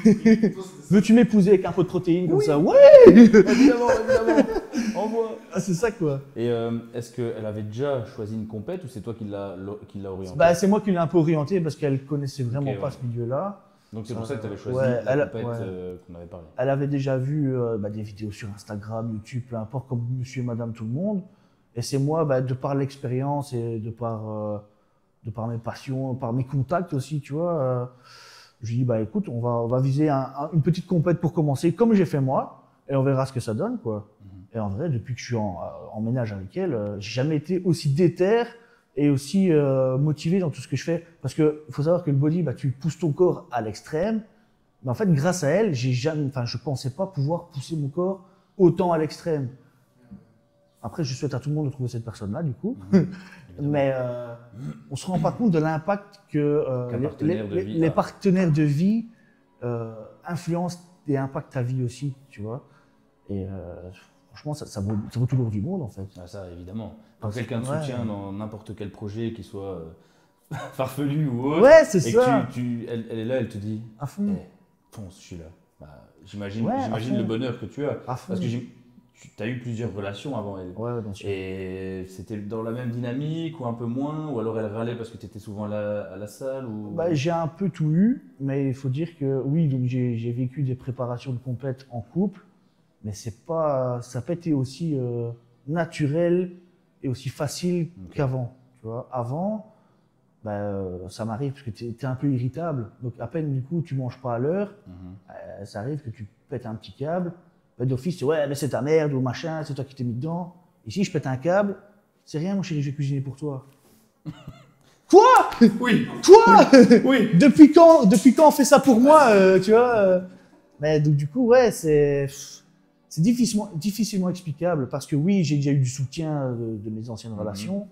Veux-tu m'épouser avec un pot de protéines comme ça? Ouais. Évidemment, évidemment. Envoie. Ah, c'est ça quoi. Et est-ce qu'elle avait déjà choisi une compète ou c'est toi qui l'a orientée? Bah, c'est moi qui l'ai un peu orientée parce qu'elle connaissait vraiment Ok, pas ouais. ce milieu-là. Donc c'est pour ça que tu avais choisi Ouais, la compète ouais. qu'on avait parlé. Elle avait déjà vu des vidéos sur Instagram, YouTube, peu importe, comme monsieur et madame tout le monde. Et c'est moi, de par l'expérience et de par mes passions, par mes contacts aussi, tu vois, je lui dis, écoute, on va viser une petite compète pour commencer, comme j'ai fait moi, et on verra ce que ça donne, quoi. Et en vrai, depuis que je suis en ménage avec elle, j'ai jamais été aussi déter et aussi motivé dans tout ce que je fais. Parce que faut savoir que le body, tu pousses ton corps à l'extrême. Mais en fait, grâce à elle, je pensais pas pouvoir pousser mon corps autant à l'extrême. Après, je souhaite à tout le monde de trouver cette personne-là, du coup. Mais on se rend pas compte de l'impact que les partenaires de vie influencent et impactent ta vie aussi, tu vois. Et franchement, ça vaut tout l'or du monde, en fait. Ah, ça, évidemment. Quand quelqu'un te Ouais. soutient dans n'importe quel projet, qu'il soit farfelu ou autre, Ouais, c'est et ça. que elle est là, elle te dit À fond. fonce, je suis là. J'imagine Ouais, à fond. le bonheur que tu as. À fond. Parce que tu as eu plusieurs relations avant elle. Ouais, bien sûr. Et c'était dans la même dynamique ou un peu moins? Ou alors elle râlait parce que tu étais souvent à la salle ou... J'ai un peu tout eu, mais il faut dire que oui, donc j'ai vécu des préparations de compète en couple, mais ça n'a pas été aussi naturel et aussi facile qu'avant. Tu vois, avant, ça m'arrive parce que tu es un peu irritable, donc à peine du coup tu manges pas à l'heure, ça arrive que tu pètes un petit câble. D'office, ouais, mais c'est ta merde ou machin, c'est toi qui t'es mis dedans. Ici, je pète un câble, c'est rien, mon chéri, je vais cuisiner pour toi. Quoi? Oui. Quoi? Oui. Depuis quand on fait ça pour moi, tu vois? Mais donc du coup, ouais, c'est difficilement explicable parce que oui, j'ai déjà eu du soutien de mes anciennes relations,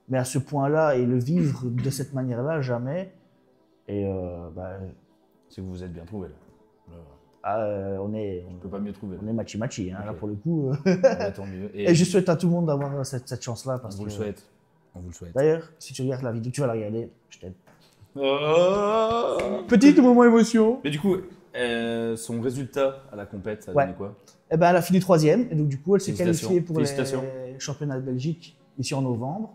mais à ce point-là et le vivre de cette manière-là, jamais. Et C'est que vous vous êtes bien trouvés là. on est peut pas mieux trouver. On est machi-machi, hein, Ok. là pour le coup. Ouais, tant mieux. Et je souhaite à tout le monde d'avoir cette chance-là. on vous le souhaite. On vous le souhaite. D'ailleurs, si tu regardes la vidéo, tu vas la regarder, je t'aime. Oh. Petit moment émotion. Mais du coup, son résultat à la compète, ça a Ouais. donné quoi? Elle a fini 3e, et donc du coup, elle s'est Félicitations. qualifiée pour les Félicitations. championnats de Belgique, ici en novembre.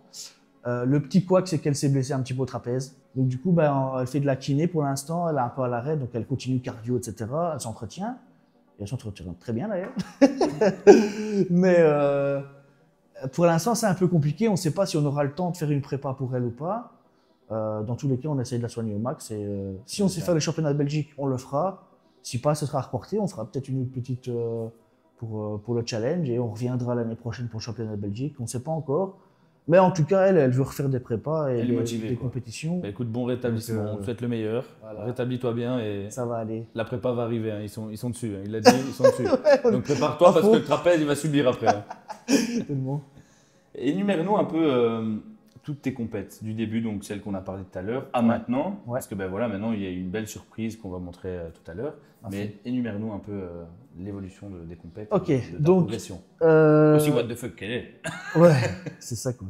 Le petit couac, c'est qu'elle s'est blessée un petit peu au trapèze. Donc du coup, elle fait de la kiné pour l'instant, elle est un peu à l'arrêt, donc elle continue cardio, etc. Elle s'entretient. Et elle s'entretient très bien d'ailleurs. Mais pour l'instant, c'est un peu compliqué. On ne sait pas si on aura le temps de faire une prépa pour elle ou pas. Dans tous les cas, on essaie de la soigner au max. Et, si on sait faire les championnats de Belgique, on le fera. Si pas, ce sera reporté. On fera peut-être une petite pour le challenge et on reviendra l'année prochaine pour le championnat de Belgique. On ne sait pas encore. Mais en tout cas, elle veut refaire des prépas et Elle est motivée, des quoi. compétitions. Bah, écoute, bon rétablissement. Donc, On te souhaite le meilleur. voilà. Rétablis-toi bien et Ça va aller. la prépa va arriver. Hein. Ils sont dessus. Hein. Il l'a dit, ils sont dessus. Donc prépare-toi À parce fond. que le trapèze, il va subir après. Hein. Tellement. Énumère-nous un peu toutes tes compètes du début, donc celles qu'on a parlé tout à l'heure, à maintenant. Ouais. Parce que maintenant, il y a une belle surprise qu'on va montrer tout à l'heure. À Mais énumère-nous un peu l'évolution des compètes. Ok, de ta donc, progression. Euh, Aussi what the fuck qu'elle est. Ouais, c'est ça quoi.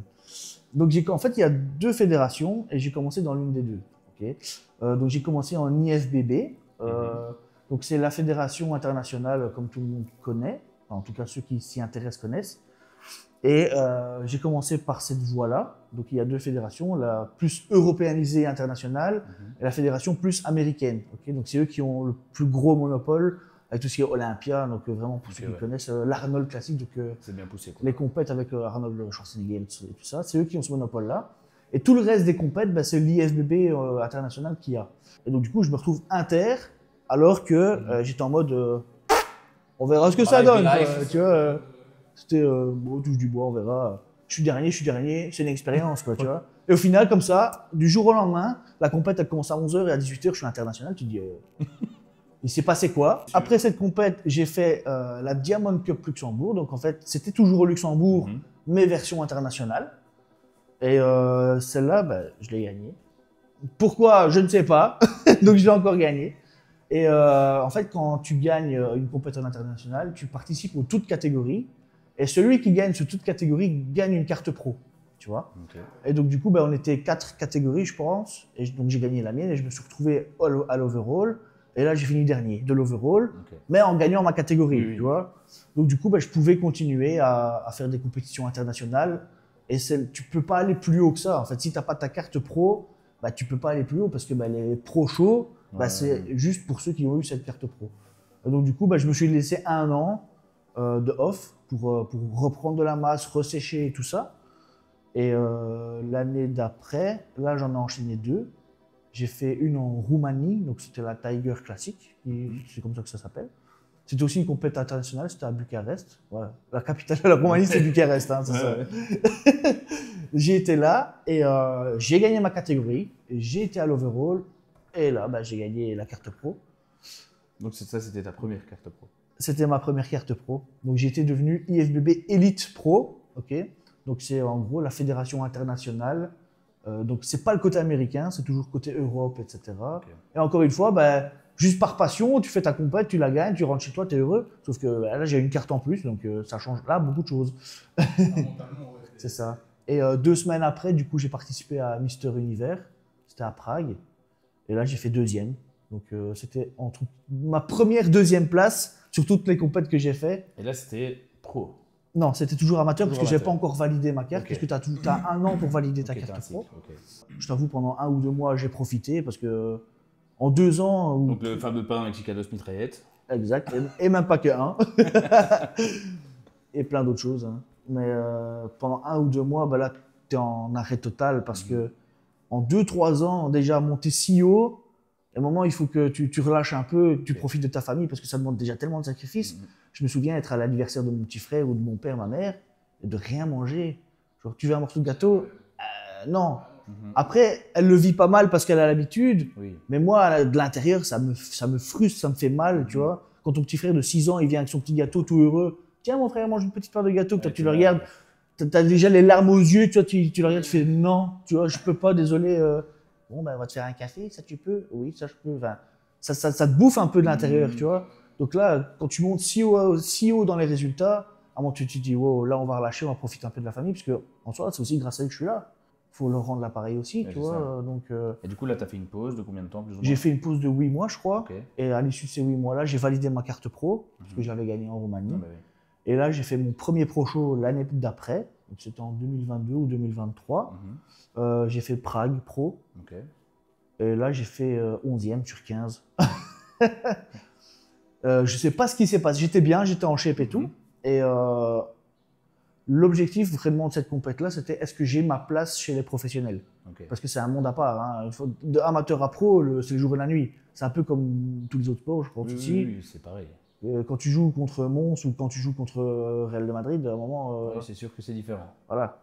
Donc en fait, il y a 2 fédérations et j'ai commencé dans l'une des 2. Ok. Donc j'ai commencé en IFBB. Donc c'est la fédération internationale comme tout le monde connaît. Enfin, en tout cas, ceux qui s'y intéressent connaissent. Et j'ai commencé par cette voie-là. Donc il y a 2 fédérations, la plus européanisée internationale et la fédération plus américaine. Ok. Donc c'est eux qui ont le plus gros monopole avec tout ce qui est Olympia. Donc vraiment pour ceux qui ouais. connaissent l'Arnold classique. Donc C'est bien poussé. Quoi. les compètes avec Arnold Schwarzenegger et tout ça, c'est eux qui ont ce monopole-là. Et tout le reste des compètes, c'est l'IFBB international qui a. Et donc du coup, je me retrouve inter, alors que j'étais en mode, on verra ce que ça Live, donne. live. Quoi, tu vois, c'était, bon, touche du bois, on verra. Je suis dernier, c'est une expérience, quoi, tu vois. Et au final, comme ça, du jour au lendemain, la compète, elle commence à 11h et à 18h, je suis international, tu te dis... Il s'est passé quoi? Après cette compète, j'ai fait la Diamond Cup Luxembourg. Donc en fait, c'était toujours au Luxembourg, mais version internationale. Et celle-là, je l'ai gagnée. Pourquoi? Je ne sais pas. Donc je l'ai encore gagnée. Et en fait, quand tu gagnes une compétition internationale, tu participes aux toutes catégories. Et celui qui gagne sur toute catégorie gagne une carte pro. Tu vois. Okay. Et donc du coup, on était 4 catégories, je pense. Et donc j'ai gagné la mienne et je me suis retrouvé à l'overall. Et là, j'ai fini dernier de l'overall, Ok. mais en gagnant ma catégorie, Oui, oui. tu vois. Donc, du coup, je pouvais continuer à faire des compétitions internationales. Et tu peux pas aller plus haut que ça. En fait, si tu n'as pas ta carte pro, tu peux pas aller plus haut parce que les pro shows, Ouais. c'est juste pour ceux qui ont eu cette carte pro. Et donc, du coup, je me suis laissé 1 an de off pour reprendre de la masse, ressécher et tout ça. Et l'année d'après, là, j'en ai enchaîné 2. J'ai fait une en Roumanie, donc c'était la Tiger Classic, c'est comme ça que ça s'appelle. C'était aussi une compétition internationale, c'était à Bucarest. Ouais. La capitale de la Roumanie, c'est Bucarest, hein, c'est ça. J'ai été là et j'ai gagné ma catégorie. J'ai été à l'overall et là, j'ai gagné la carte pro. Donc ça, c'était ta première carte pro. C'était ma première carte pro. Donc j'ai été devenu IFBB Elite Pro, ok. Donc c'est en gros la fédération internationale. Donc c'est pas le côté américain, c'est toujours côté Europe, etc. Okay. Et encore une fois, juste par passion, tu fais ta compète, tu la gagnes, tu rentres chez toi, tu es heureux. Sauf que là j'ai une carte en plus, donc ça change là beaucoup de choses. C'est ça. Et 2 semaines après, du coup, j'ai participé à Mister Univers. C'était à Prague. Et là, j'ai fait 2e. Donc, c'était entre ma première 2e place sur toutes les compètes que j'ai fait. Et là, c'était pro. Non, c'était toujours amateur Toujours parce que je n'ai amateur. pas encore validé ma carte. Okay. Parce que tu as 1 an pour valider ta Okay, carte pro. Okay. Je t'avoue, pendant 1 ou 2 mois, j'ai profité parce que en 2 ans. Donc, le fameux pain mexicanos mitraillette. Exact. Et même pas que 1. Et plein d'autres choses. Hein. Mais pendant 1 ou 2 mois, là, tu es en arrêt total parce que en 2-3 ans, déjà monter si haut, à un moment, il faut que tu relâches un peu, que tu profites de ta famille parce que ça demande déjà tellement de sacrifices. Je me souviens être à l'anniversaire de mon petit frère ou de mon père, ma mère, et de rien manger. Genre, tu veux un morceau de gâteau? Non. Après, elle le vit pas mal parce qu'elle a l'habitude, mais moi, de l'intérieur, ça me frustre, ça me fait mal, tu vois. Quand ton petit frère de 6 ans, il vient avec son petit gâteau tout heureux, tiens mon frère, mange une petite part de gâteau, toi, tu le regardes, tu as déjà les larmes aux yeux, tu le regardes, tu fais non, tu vois, je peux pas, désolé, bon, on va te faire un café, ça tu peux? Oui, ça je peux. Enfin, ça te bouffe un peu de l'intérieur, tu vois. Donc là, quand tu montes si haut dans les résultats, à un moment tu te dis, wow, là on va relâcher, on va profiter un peu de la famille, parce que en soi, c'est aussi grâce à elle que je suis là. Il faut leur rendre l'appareil aussi, tu vois. Donc, et du coup, là, tu as fait une pause de combien de temps plus ou moins? J'ai fait une pause de 8 mois, je crois. Et à l'issue de ces 8 mois-là, j'ai validé ma carte pro, parce que je l'avais gagnée en Roumanie. Et là, j'ai fait mon premier pro show l'année d'après, donc c'était en 2022 ou 2023. J'ai fait Prague Pro. Et là, j'ai fait 11e sur 15. Je sais pas ce qui s'est passé. J'étais bien, j'étais en shape et tout. Et l'objectif vraiment de cette compète-là, c'était est-ce que j'ai ma place chez les professionnels? Parce que c'est un monde à part. Hein. De amateur à pro, c'est le jour et la nuit. C'est un peu comme tous les autres sports, je pense ici. Oui, c'est pareil. Quand tu joues contre Mons ou quand tu joues contre Real de Madrid, à un moment... c'est sûr que c'est différent. Voilà.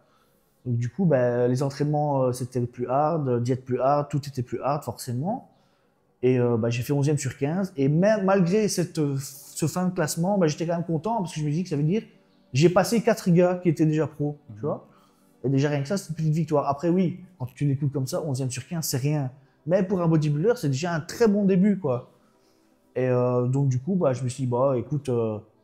Donc du coup, les entraînements, c'était plus hard, diète plus hard, tout était plus hard forcément. Et j'ai fait 11e sur 15. Et même malgré ce fin de classement, j'étais quand même content parce que je me dis que ça veut dire j'ai passé 4 gars qui étaient déjà pro, tu vois. Et déjà rien que ça, c'est une petite victoire. Après oui, quand tu découpes comme ça, 11e sur 15, c'est rien. Mais pour un bodybuilder, c'est déjà un très bon début, quoi. Et donc du coup, je me suis dit, écoute,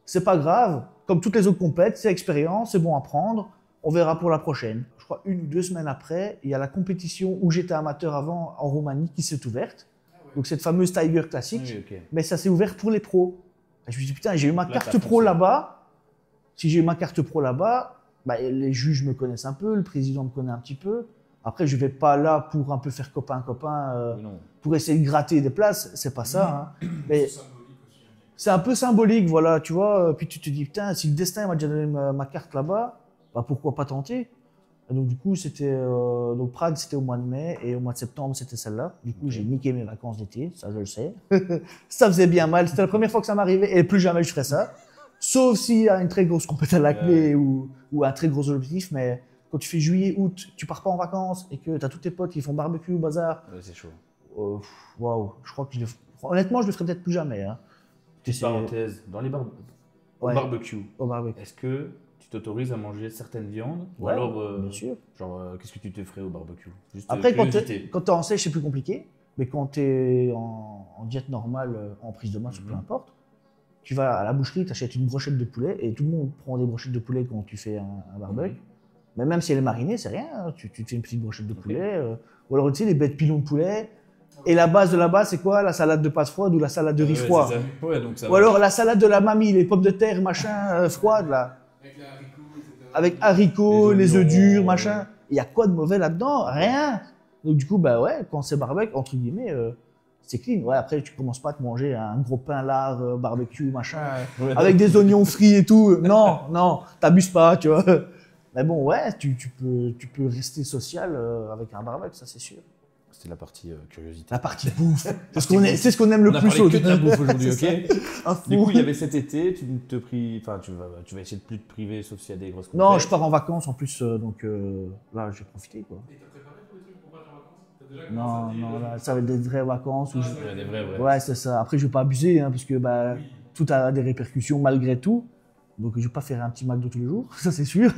c'est pas grave. Comme toutes les autres compètes, c'est expérience, c'est bon à prendre. On verra pour la prochaine. Je crois 1 ou 2 semaines après, il y a la compétition où j'étais amateur avant en Roumanie qui s'est ouverte. Donc cette fameuse Tiger Classic. Mais ça s'est ouvert pour les pros. Et je me suis dit, putain, j'ai eu ma carte pro là-bas. Si j'ai eu ma carte pro là-bas, les juges me connaissent un peu, le président me connaît un petit peu. Après, je vais pas là pour un peu faire copain-copain, pour essayer de gratter des places. C'est pas ça. Hein. Mais c'est un peu symbolique, voilà, tu vois. Puis tu te dis, putain, si le destin m'a déjà donné ma carte là-bas, pourquoi pas tenter? Et donc du coup, c'était donc Prague, c'était au mois de mai, et au mois de septembre, c'était celle-là. Du coup, j'ai niqué mes vacances d'été, ça je le sais. Ça faisait bien mal. C'était la première fois que ça m'arrivait, et plus jamais je ferais ça. Sauf s'il y a une très grosse compétition à la clé ou un très gros objectif, mais quand tu fais juillet, août, tu pars pas en vacances et que tu as tous tes potes qui font barbecue au bazar. C'est chaud. Waouh, je crois que honnêtement, je le ferai peut-être plus jamais. Hein. Petite parenthèse, dans les barbecue, est-ce que tu t'autorises à manger certaines viandes ou alors bien sûr. Genre qu'est-ce que tu te ferais au barbecue? Juste après quand tu es en sèche, c'est plus compliqué, mais quand tu es en diète normale, en prise de masse, peu importe, tu vas à la boucherie, tu achètes une brochette de poulet et tout le monde prend des brochettes de poulet quand tu fais un barbecue. Mais même si elle est marinée, c'est rien, tu te fais une petite brochette de poulet ou alors tu sais les bêtes pilons de poulet, Et la base de la base, c'est quoi? La salade de pâtes froides ou la salade de riz froid? c'est ça. Ouais, donc ça Ou va. alors la salade de la mamie, les pommes de terre, machin, froides, là. Avec les haricots, etc. Avec haricots, les œufs oignons, durs, machin. Il y a quoi de mauvais là-dedans? Rien. Donc du coup, bah ouais, quand c'est barbecue, entre guillemets, c'est clean. Ouais, après, tu commences pas à te manger un gros pain lard, barbecue, machin, avec des oignons frits et tout. Non, non, t'abuses pas, tu vois. Mais bon, ouais, tu peux rester social avec un barbecue, ça c'est sûr. C'était la partie curiosité. La partie bouffe. C'est ce qu'on aime le On a plus parlé que de la au- bouffe aujourd'hui, C'est ok? Un Du four. coup, il y avait cet été, tu vas essayer de plus te priver, sauf s'il y a des grosses Non, compètes. je pars en vacances en plus, donc là, je vais profiter, quoi. Et t'as préparé pour les trucs pour partir en vacances? T'as déjà Non, commencé à dire, non, là, ça va être des vraies vacances. Où je- Ouais, des vrais. Ouais, c'est ça. Après, je vais pas abuser, hein, parce que bah, Oui. tout a des répercussions malgré tout. Donc, je vais pas faire un petit McDo tous les jours, ça c'est sûr.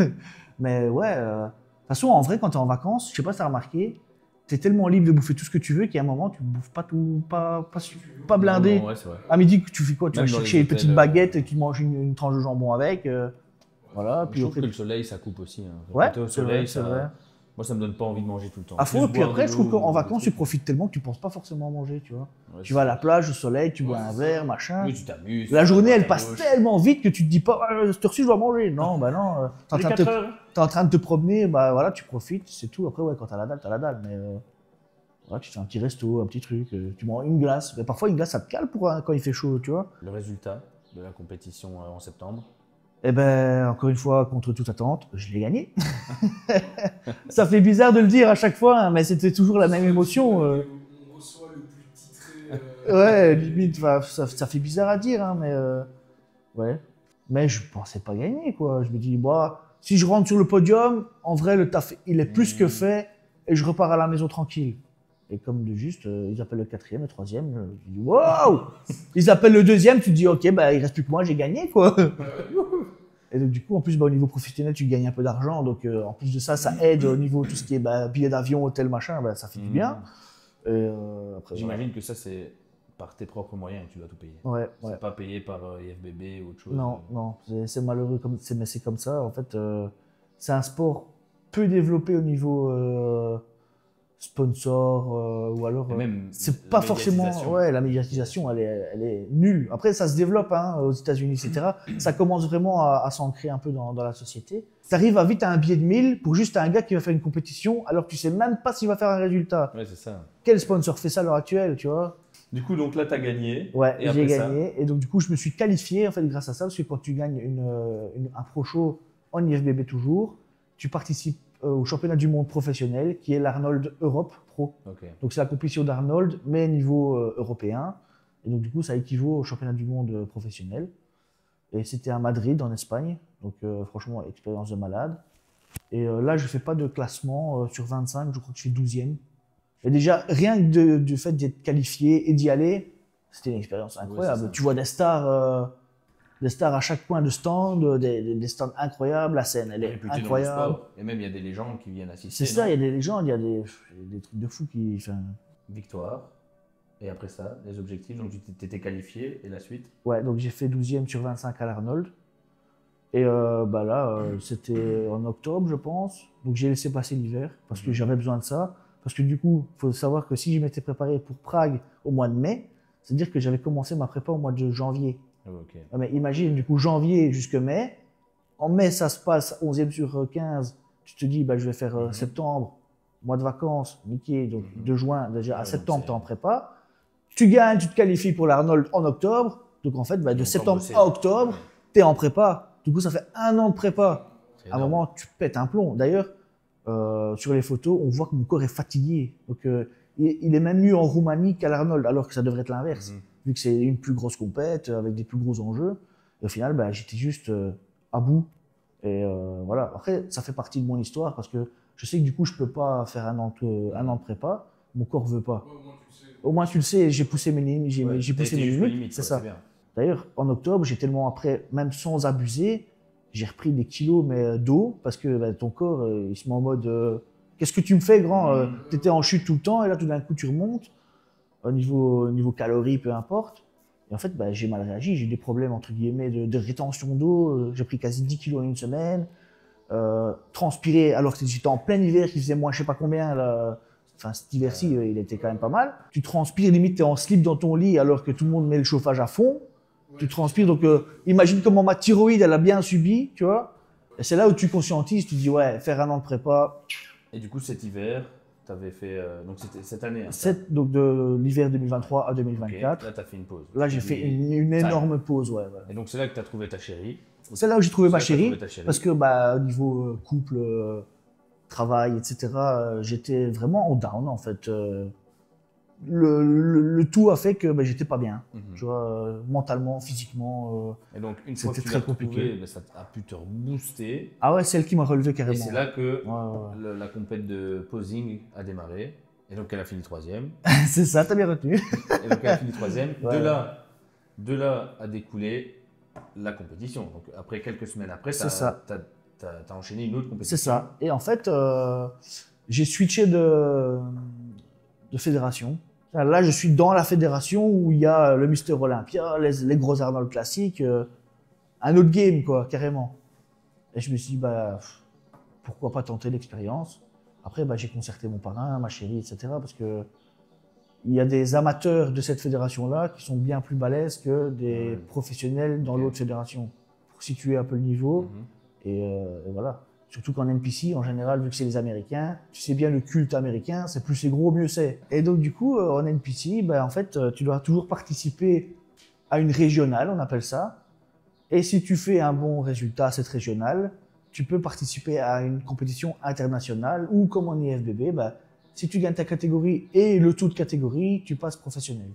Mais ouais, de toute façon, en vrai, quand tu es en vacances, je sais pas si tu as remarqué, tu es tellement libre de bouffer tout ce que tu veux qu'à un moment, tu bouffes pas tout, pas blindé. Non, ouais, c'est vrai. À midi, tu fais quoi? Tu Même vas dans chercher les une petite hôtels, baguette et tu manges une tranche de jambon avec. Voilà, Je puis trouve après, que le soleil, ça coupe aussi. Hein. ouais, Quand t'es au c'est vrai, soleil, c'est ça... vrai. Moi, ça me donne pas envie de manger tout le temps. À fond, Juste puis boire après, de je trouve l'eau qu'en ou vacances, des tu trucs. profites tellement que tu penses pas forcément à manger, tu vois. Ouais, Tu c'est vas à ça. la plage, au soleil, tu bois Ouais, un c'est verre, ça. machin. Oui, tu t'amuses. La tu journée, vas à elle droite, à passe gauche. tellement vite que tu te dis pas, cette heure-ci, je dois manger. Non, bah non. T'es en, Les train de 4 te- heures. t'es en train de te promener, bah voilà, tu profites, c'est tout. Après, ouais, quand t'as la dalle, t'as la dalle. Mais ouais, tu fais un petit resto, un petit truc, tu manges une glace. Mais parfois, une glace, ça te cale quand il fait chaud, tu vois. Le résultat de la compétition en septembre. Eh ben, encore une fois, contre toute attente, je l'ai gagné. Ça fait bizarre de le dire à chaque fois, hein, mais c'était toujours la même émotion. On reçoit le plus titré. Ouais, limite, ça fait bizarre à dire, hein, mais ouais. Mais je pensais pas gagner, quoi. Je me dis, bah, si je rentre sur le podium, en vrai, le taf, il est plus que fait, et je repars à la maison tranquille. Et comme de juste, ils appellent le quatrième, le troisième, je dis, waouh! Ils appellent le deuxième, tu te dis, ok, bah, il reste plus que moi, j'ai gagné, quoi. Et donc, du coup, en plus, bah, au niveau professionnel, tu gagnes un peu d'argent, donc en plus de ça, ça aide au niveau tout ce qui est bah, billets d'avion, hôtel, machin, bah, ça fait du bien. Et après, J'imagine que ça, c'est par tes propres moyens que tu dois tout payer. ouais, ouais. C'est pas payé par IFBB ou autre chose. Non, non, c'est malheureux, mais c'est comme ça. En fait, c'est un sport peu développé au niveau sponsor ou alors. Et même C'est la pas forcément. médiatisation. Ouais, la médiatisation, elle est nulle. Après, ça se développe hein, aux États-Unis, etc. Ça commence vraiment à s'ancrer un peu dans la société. Ça arrive à vite à un billet de 1000 pour juste un gars qui va faire une compétition alors que tu sais même pas s'il va faire un résultat. Ouais, c'est ça. Quel sponsor fait ça à l'heure actuelle, tu vois? Du coup, donc là, tu as gagné. Ouais, Et j'ai après ça gagné. Et donc, du coup, je me suis qualifié en fait, grâce à ça, parce que quand tu gagnes un pro show en IFBB toujours, tu participes au championnat du monde professionnel qui est l'Arnold Europe Pro. Ok. Donc, c'est la compétition d'Arnold, mais niveau européen. Et donc, du coup, ça équivaut au championnat du monde professionnel. Et c'était à Madrid, en Espagne. Donc, franchement, expérience de malade. Et là, je ne fais pas de classement sur 25, je crois que je suis 12e. Et déjà, rien que du fait d'être qualifié et d'y aller, c'était une expérience incroyable. c'est ça. Tu vois des stars à chaque coin de stand, des stands incroyables, la scène, elle est Réputé dans le incroyable. sport. Et même, il y a des légendes qui viennent assister. C'est ça, non il y a des légendes, il y a des trucs de fous qui. Enfin, Victoire. Et après ça, les objectifs. Donc, tu t'étais qualifié. Et la suite? ouais, donc j'ai fait 12e sur 25 à l'Arnold. Et bah là, c'était en octobre, je pense. Donc j'ai laissé passer l'hiver parce que j'avais besoin de ça. Parce que du coup, il faut savoir que si je m'étais préparé pour Prague au mois de mai, c'est-à-dire que j'avais commencé ma prépa au mois de janvier. Ah, ok. Ah, mais imagine, du coup, janvier jusque mai. En mai, ça se passe 11e sur 15. Tu te dis, bah, je vais faire septembre, mois de vacances, nickel. Donc de juin, déjà à Ouais, septembre, donc tu es en prépa. Tu gagnes, tu te qualifies pour l'Arnold en octobre. Donc en fait, bah, de Donc, septembre bosser. à octobre, tu es en prépa. Du coup, ça fait 1 an de prépa. C'est À un énorme. moment, tu pètes un plomb. D'ailleurs, sur les photos, on voit que mon corps est fatigué. Donc, il est même mieux en Roumanie qu'à l'Arnold, alors que ça devrait être l'inverse. Mhm. Vu que c'est une plus grosse compète, avec des plus gros enjeux. Et au final, bah, j'étais juste à bout. Et voilà. Après, ça fait partie de mon histoire parce que je sais que du coup, je peux pas faire un an de prépa. Mon corps veut pas. Ouais, au moins tu le sais. Au moins, tu le sais, j'ai poussé mes limites. J'ai Ouais, j'ai t'as poussé été mes jusqu'aux limites. C'est quoi, ça. bien. D'ailleurs, en octobre, j'ai tellement après, même sans abuser, j'ai repris des kilos mais d'eau parce que bah, ton corps, il se met en mode qu'est-ce que tu me fais, grand Tu étais en chute tout le temps et là, tout d'un coup, tu remontes au niveau calories, peu importe. Et en fait, bah, j'ai mal réagi. J'ai eu des problèmes, entre guillemets, de rétention d'eau. J'ai pris quasi 10 kilos en une semaine. Transpiré alors que j'étais en plein hiver, qui faisait moins je sais pas combien. Là, Enfin, cet hiver-ci, il était quand même pas mal. Tu transpires, limite, t'es en slip dans ton lit alors que tout le monde met le chauffage à fond. Tu transpires, donc imagine comment ma thyroïde, elle a bien subi, tu vois. Et c'est là où tu conscientises, tu dis, ouais, faire un an de prépa. Et du coup, cet hiver, tu avais fait. Donc, c'était cette année. Hein, Donc de l'hiver 2023 à 2024. Ok, là, tu as fait une pause. Là, j'ai fait une énorme pause, ouais. Et donc, c'est là que tu as trouvé ta chérie. C'est là où j'ai trouvé ma chérie, trouvé ta chérie. parce que au niveau couple, travail, etc., j'étais vraiment en down, en fait. Le tout a fait que j'étais pas bien, tu vois, mentalement, physiquement. Et donc, une fois que c'était tu l'as très compliqué. retrouvé, ça a pu te rebooster. Ah ouais, c'est elle qui m'a relevé Et carrément. c'est là que Ouais. la compète de posing a démarré. Et donc, elle a fini 3e. C'est ça, t'as bien retenu. Et donc, elle a fini 3e. Ouais. De là a découlé la compétition. Donc, après quelques semaines après, tu C'est ça. as enchaîné une autre compétition. C'est ça. Et en fait, j'ai switché de fédération. Là, je suis dans la fédération où il y a le Mister Olympia, les gros Arnold classiques, un autre game, quoi, carrément. Et je me suis dit, pourquoi pas tenter l'expérience. Après, j'ai concerté mon parrain, ma chérie, etc. Parce que il y a des amateurs de cette fédération-là qui sont bien plus balèzes que des professionnels dans l'autre fédération. Pour situer un peu le niveau. Et voilà. Surtout qu'en NPC, en général, vu que c'est les Américains, tu sais bien le culte américain, c'est plus c'est gros, mieux c'est. Et donc du coup, en NPC, en fait, tu dois toujours participer à une régionale, on appelle ça. Et si tu fais un bon résultat à cette régionale, tu peux participer à une compétition internationale ou comme en IFBB, si tu gagnes ta catégorie et le tout de catégorie, tu passes professionnel.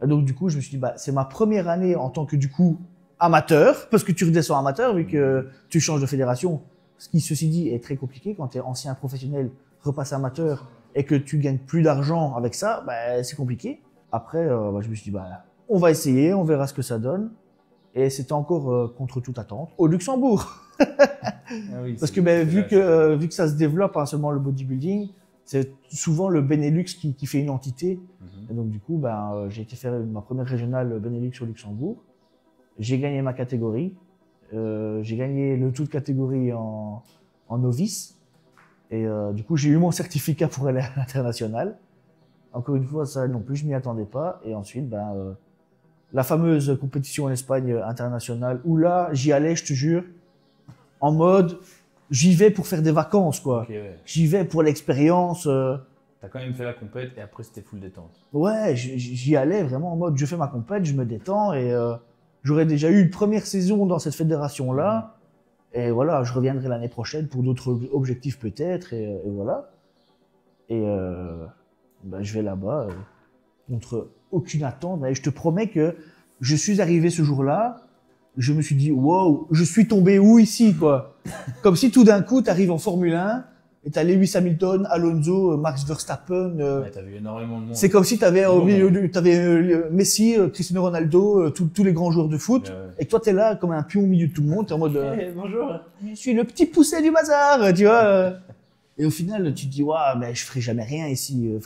Et donc du coup, je me suis dit, c'est ma première année en tant que du coup amateur, parce que tu redescends amateur vu que tu changes de fédération. Ce qui, ceci dit, est très compliqué quand tu es ancien professionnel, repasse amateur et que tu gagnes plus d'argent avec ça, c'est compliqué. Après, je me suis dit, on va essayer, on verra ce que ça donne. Et c'était encore contre toute attente au Luxembourg. Parce que vu que ça se développe, seulement le bodybuilding, c'est souvent le Benelux qui fait une entité. Et donc du coup, j'ai été faire ma première régionale Benelux au Luxembourg. J'ai gagné ma catégorie. J'ai gagné le tout de catégorie en novice. Et du coup, j'ai eu mon certificat pour aller à l'international. Encore une fois, ça non plus, je m'y attendais pas. Et ensuite, la fameuse compétition en Espagne internationale, où là, j'y allais, je te jure, en mode, j'y vais pour faire des vacances, quoi. Okay, ouais. J'y vais pour l'expérience. T'as quand même fait la compète et après, c'était full détente. Ouais, j'y allais vraiment en mode, je fais ma compète, je me détends et j'aurais déjà eu une première saison dans cette fédération-là. Et voilà, je reviendrai l'année prochaine pour d'autres objectifs peut-être, et voilà. Et je vais là-bas contre aucune attente. Et je te promets que je suis arrivé ce jour-là, je me suis dit, wow, je suis tombé où ici, quoi. Comme si tout d'un coup, tu arrives en Formule 1 et tu as Lewis Hamilton, Alonso, Max Verstappen. Ouais, t'as vu énormément de monde. C'est comme si tu avais au milieu, Messi, Cristiano Ronaldo, tous les grands joueurs de foot, et que toi, tu es là comme un pion au milieu de tout le monde, tu es en mode bonjour. Je suis le petit poussé du bazar, tu vois. Et au final, tu te dis, mais je ferai jamais rien ici.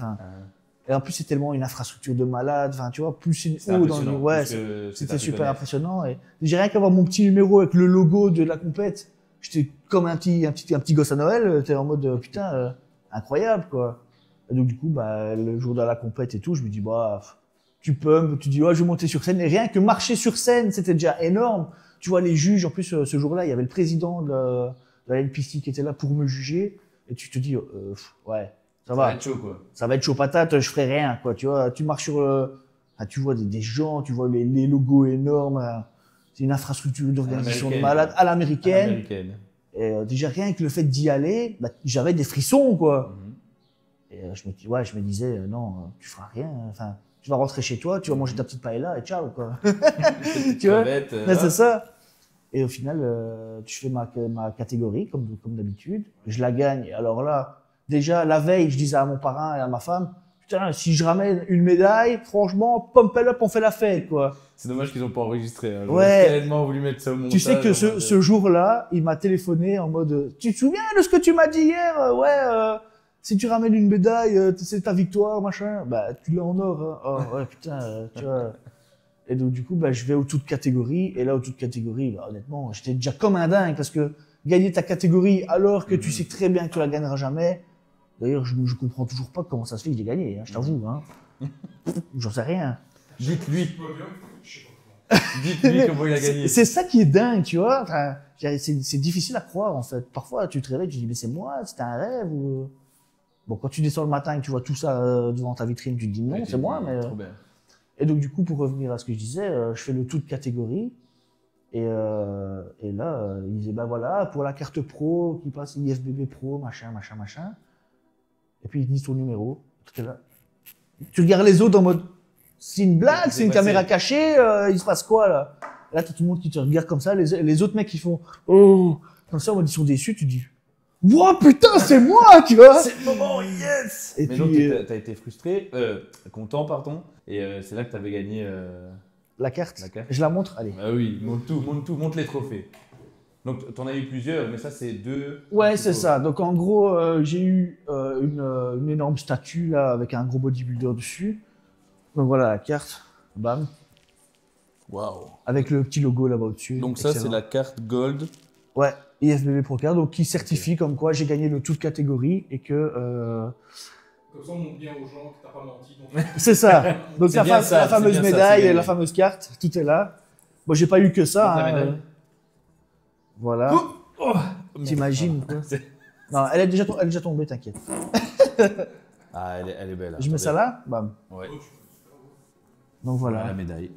Et en plus, c'est tellement une infrastructure de malade. Enfin, tu vois, plus c'est haut dans le. Ouais, c'était super impressionnant. Et j'ai rien qu'à voir mon petit numéro avec le logo de la compète. J'étais comme un petit gosse à Noël. T'es en mode putain, incroyable, quoi. Et donc, du coup, le jour de la compète et tout, je me dis, tu peux, tu dis, je vais monter sur scène. Et rien que marcher sur scène, c'était déjà énorme. Tu vois, les juges, en plus, ce jour-là, il y avait le président de la NPC qui était là pour me juger. Et tu te dis, ouais. Ça va être chaud, quoi. Ça va être chaud patate, je ferai rien, quoi. Tu vois, tu marches sur tu vois des gens, tu vois les logos énormes. C'est une infrastructure d'organisation de malade à l'américaine. Et déjà, rien que le fait d'y aller, j'avais des frissons, quoi. Et je me disais, non, tu feras rien. Enfin, tu vas rentrer chez toi, tu vas manger ta petite paella et ciao, quoi. Tu vois, c'est ça. Et au final, je fais ma catégorie, comme d'habitude. Je la gagne. Alors là, déjà, la veille, je disais à mon parrain et à ma femme, putain, si je ramène une médaille, franchement, pump it up, on fait la fête, quoi. C'est dommage qu'ils n'ont pas enregistré. Hein. Ouais. J'aurais tellement voulu mettre ça au montage. Tu sais que ce jour-là, il m'a téléphoné en mode, tu te souviens de ce que tu m'as dit hier? Ouais, si tu ramènes une médaille, c'est ta victoire, machin. Tu l'as en or, hein. Oh, ouais, putain, tu vois. Et donc, du coup, je vais aux toutes catégories. Et là, aux toutes catégories, honnêtement, j'étais déjà comme un dingue parce que gagner ta catégorie alors que tu sais très bien que tu la gagneras jamais, D'ailleurs, je comprends toujours pas comment ça se fait que j'ai gagné, hein, je t'avoue. Hein. J'en sais rien. Dites-lui. Je sais pas comment. Dites-lui comment il a gagné. C'est ça qui est dingue, tu vois. Enfin, c'est difficile à croire, en fait. Parfois, tu te réveilles, tu te dis, mais c'est moi, c'était un rêve ou... Bon, quand tu descends le matin et que tu vois tout ça devant ta vitrine, tu te dis non, Ouais, c'est moi. Mais... Trop bien. Et donc, du coup, pour revenir à ce que je disais, je fais le tout de catégorie. Et là, il disait, ben voilà, pour la carte pro, qui passe IFBB Pro, machin. Et puis, il dit ton numéro. Tu es là. Tu regardes les autres en mode, c'est une blague, c'est une caméra cachée, il se passe quoi, là? Là, t'as tout le monde qui te regarde comme ça, les autres mecs qui font, oh, comme ça, en mode, ils sont déçus, tu dis, wow, putain, c'est moi, tu vois? C'est le moment, yes. Et Mais puis, donc, t'as été frustré, content, pardon, et c'est là que t'avais gagné la carte, la carte. je la montre, allez. Ah oui, montre les trophées. Donc, t'en as eu plusieurs, mais ça, c'est 2. Ouais, c'est ça. Donc, en gros, j'ai eu une énorme statue, là, avec un gros bodybuilder dessus. Donc, voilà la carte. Bam. Waouh. Avec le petit logo là-bas au-dessus. Donc, ça, c'est Excellent. la carte Gold. Ouais, IFBB Pro Card, donc qui certifie comme quoi j'ai gagné le toute catégorie et que... Comme ça, on montre bien aux gens que t'as pas menti. Donc... C'est ça. Donc, C'est la, bien ça, la c'est fameuse bien ça, médaille c'est et la gagné. fameuse carte, tout est là. Bon, j'ai pas eu que ça. La hein, médaille. Voilà. T'imagines quoi. Non, elle est déjà tombée, t'inquiète. Ah, elle est belle. Je mets ça là, bam. Ouais. Donc voilà. La médaille.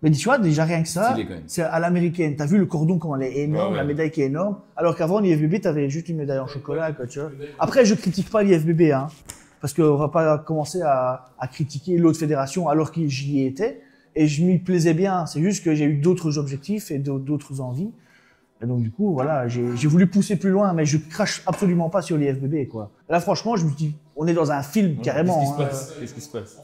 Mais tu vois, déjà rien que ça, Stylé, quand même. c'est à l'américaine. T'as vu le cordon, comment elle est énorme, Ouais. la médaille qui est énorme. Alors qu'avant, l'IFBB, t'avais juste une médaille en chocolat, quoi, tu vois. Après, je critique pas l'IFBB, hein. Parce qu'on va pas commencer à critiquer l'autre fédération alors que j'y étais. Et je m'y plaisais bien. C'est juste que j'ai eu d'autres objectifs et d'autres envies. Et donc, du coup, voilà, j'ai voulu pousser plus loin, mais je crache absolument pas sur l'IFBB, quoi. Là, franchement, je me dis, on est dans un film, carrément. Hein. Qu'est-ce qui se passe?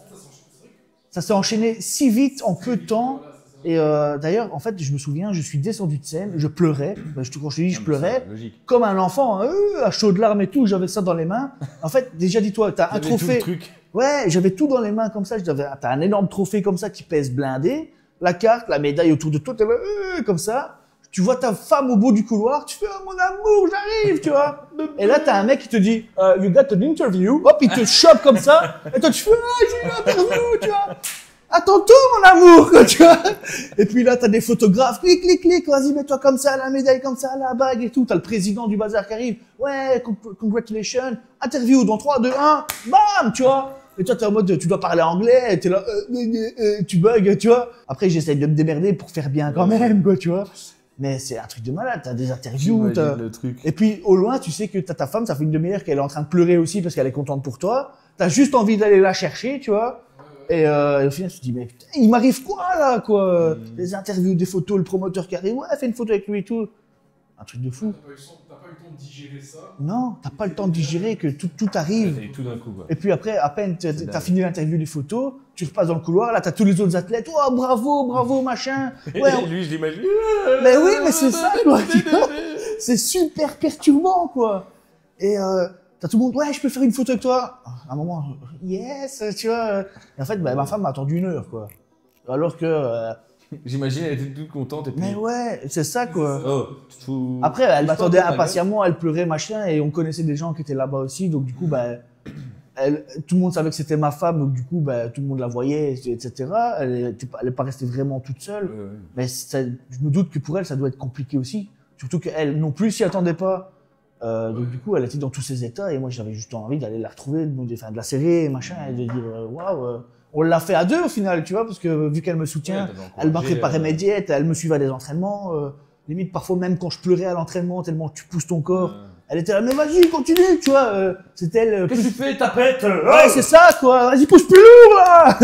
Ça s'est enchaîné si vite, en peu de temps. Et d'ailleurs, en fait, je me souviens, je suis descendu de scène, je pleurais. Quand je te dis, je pleurais Logique. comme un enfant, hein, à chaudes larmes et tout. J'avais ça dans les mains. En fait, déjà, dis-toi, t'as un T'avais tout le trophée. truc. Ouais, j'avais tout dans les mains comme ça. T'as un énorme trophée comme ça qui pèse blindé. La carte, la médaille autour de toi, t'es là, comme ça. Tu vois ta femme au bout du couloir, tu fais oh, mon amour, j'arrive, tu vois. Et là, t'as un mec qui te dit you got an interview. Hop, il te chope comme ça. Et toi, tu fais j'ai une interview, tu vois. À tantôt, mon amour, quoi, tu vois. Et puis là, t'as des photographes, clic, vas-y, mets-toi comme ça, la médaille comme ça, la bague et tout. T'as le président du bazar qui arrive. Ouais, congratulations. Interview dans 3, 2, 1. Bam, tu vois. Et toi, t'es en mode, tu dois parler anglais, t'es là, tu bugs, tu vois. Après, j'essaye de me démerder pour faire bien quand même, quoi, tu vois. Mais c'est un truc de malade, t'as des interviews, t'as... le truc. Et puis, au loin, tu sais que t'as ta femme, ça fait une demi-heure qu'elle est en train de pleurer aussi parce qu'elle est contente pour toi. T'as juste envie d'aller la chercher, tu vois. Et au final, tu te dis, mais putain, il m'arrive quoi, là, quoi? Les interviews, des photos, le promoteur qui arrive, ouais, fais une photo avec lui et tout. Un truc de fou. T'as pas eu le temps de digérer ça. Non, t'as pas le temps de digérer que tout arrive. T'as eu tout d'un coup, quoi. Et puis après, à peine t'as dingue. fini l'interview, les photos, tu repasses dans le couloir, là, t'as tous les autres athlètes, oh, bravo, machin. Ouais, Et lui, je l'imagine. mais oui, mais c'est ça, quoi. Tu vois. C'est super perturbant, quoi. Et t'as tout le monde, ouais, je peux faire une photo avec toi. À un moment, yes, tu vois. Et en fait, bah, ma femme m'a attendu 1 heure, quoi. Alors que, J'imagine, elle était toute contente. Et puis... mais ouais, c'est ça, quoi. Oh, tu te fous. Après, elle Tu m'attendait te fous un peu, impatiemment, elle pleurait, machin, et on connaissait des gens qui étaient là-bas aussi, donc du coup, bah, tout le monde savait que c'était ma femme, donc du coup, bah, tout le monde la voyait, etc. Elle est pas restée vraiment toute seule. Ouais. Mais je me doute que pour elle, ça doit être compliqué aussi. Surtout qu'elle non plus s'y attendait pas. Donc du coup, elle était dans tous ses états et moi, j'avais juste envie d'aller la retrouver, de la serrer, machin, et de dire waouh, on l'a fait à 2 au final, tu vois, parce que vu qu'elle me soutient, Ouais, t'avais elle m'a encouragé, préparé mes diètes, elle me suivait à des entraînements. Limite, parfois même quand je pleurais à l'entraînement, tellement tu pousses ton corps, elle était là, mais vas-y, continue, tu vois. C'était elle. Qu'est-ce que tu fais, tapette? Ouais, c'est ça, quoi. Vas-y, pousse plus lourd, là.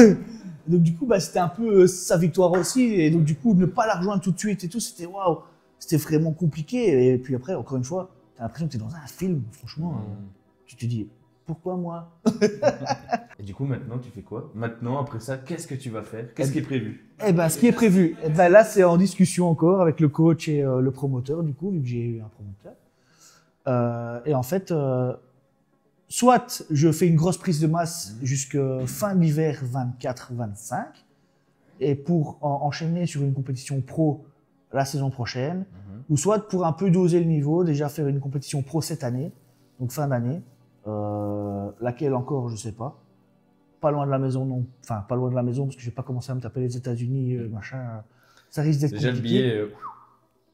Donc du coup, bah, c'était un peu sa victoire aussi. Et donc du coup, ne pas la rejoindre tout de suite et tout, c'était waouh. C'était vraiment compliqué. Et puis après, encore une fois, t'as l'impression que t'es dans un film. Franchement, tu te dis, pourquoi moi? Et du coup, maintenant, tu fais quoi? Maintenant, après ça, qu'est-ce que tu vas faire? Qu'est-ce qui est prévu? Eh ben, ce qui est prévu, eh ben là, c'est en discussion encore avec le coach et le promoteur, du coup, vu que j'ai eu un promoteur. Et en fait, soit je fais une grosse prise de masse jusqu'à fin de l'hiver 24-25, et pour enchaîner sur une compétition pro la saison prochaine, ou soit pour un peu doser le niveau, déjà faire une compétition pro cette année, donc fin d'année, Laquelle encore, je sais pas. Pas loin de la maison, non. Enfin, pas loin de la maison, parce que je vais pas commencer à me taper les États-Unis, machin. Ça risque d'être Déjà compliqué. le billet.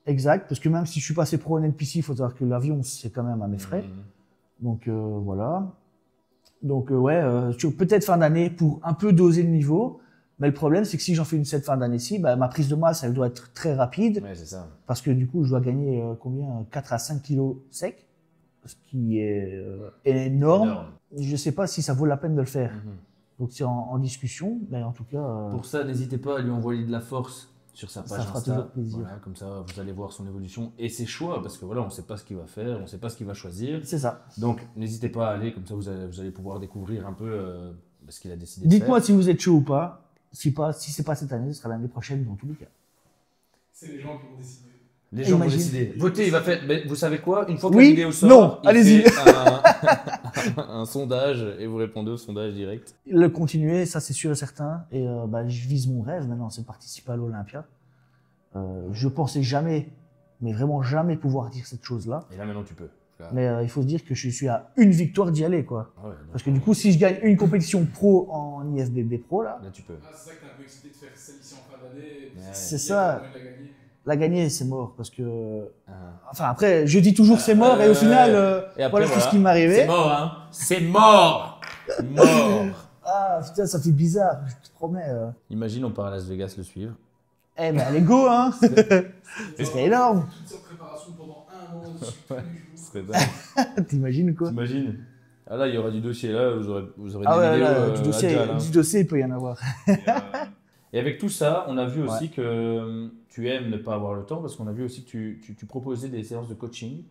Exact, parce que même si je suis passé pro NPC, il faut savoir que l'avion, c'est quand même à mes frais. Donc voilà. Donc peut-être fin d'année pour un peu doser le niveau. Mais le problème, c'est que si j'en fais cette fin d'année-ci, bah, ma prise de masse, elle doit être très rapide. Ouais, c'est ça. Parce que du coup, je dois gagner combien 4 à 5 kilos secs, ce qui est énorme. Je sais pas si ça vaut la peine de le faire. Donc c'est en discussion, mais en tout cas... Pour ça, n'hésitez pas à lui envoyer de la force sur sa Ça page fera Insta. toujours plaisir. Voilà, comme ça, vous allez voir son évolution et ses choix, parce que voilà, on ne sait pas ce qu'il va faire, on ne sait pas ce qu'il va choisir. C'est ça. Donc, n'hésitez pas à aller, comme ça, vous allez pouvoir découvrir un peu ce qu'il a décidé de faire. Dites-moi si vous êce chaud ou pas. Si c'est pas cette année, ce sera l'année prochaine dans tous les cas. C'est les gens qui vont décider. Les gens vont Imagine. décider. Votez, il va faire. Mais vous savez quoi? Une fois que Oui, la vidéo sort, non, il allez-y. fait un sondage et vous répondez au sondage direct. Le continuer, ça c'est sûr et certain. Et je vise mon rêve maintenant, c'est de participer à l'Olympia. Je pensais jamais, mais vraiment jamais pouvoir dire cette chose-là. Et là, maintenant, tu peux. Là. Mais il faut se dire que je suis à une victoire d'y aller, quoi. Ah ouais, Parce que du coup, si je gagne une compétition pro en IFBB Pro, là, tu peux. Ah, c'est ça que t'es un peu excité de faire celle-ci en fin d'année. Ouais. c'est Il y a ça. moyen de la gagner. La gagner, c'est mort. Parce que. Ah. Enfin, après, je dis toujours c'est mort, et au final, Et après, voilà tout ce voilà. qui m'est arrivé. C'est mort, hein. C'est mort. Mort. Ah, putain, ça fait bizarre, je te promets. Imagine, on part à Las Vegas le suivre. Eh ben, allez, go, hein. Ce serait énorme. Toute cette préparation pendant un an, tous les jours. Ce serait dingue. T'imagines, quoi. T'imagines? Ah là, il y aura du dossier là, vous aurez Ah des ouais, vidéos là, du dossier, à Dial, hein. du dossier, il peut y en avoir. Et avec tout ça, on a vu aussi que tu aimes ne pas avoir le temps, parce qu'on a vu aussi que tu proposais des séances de coaching.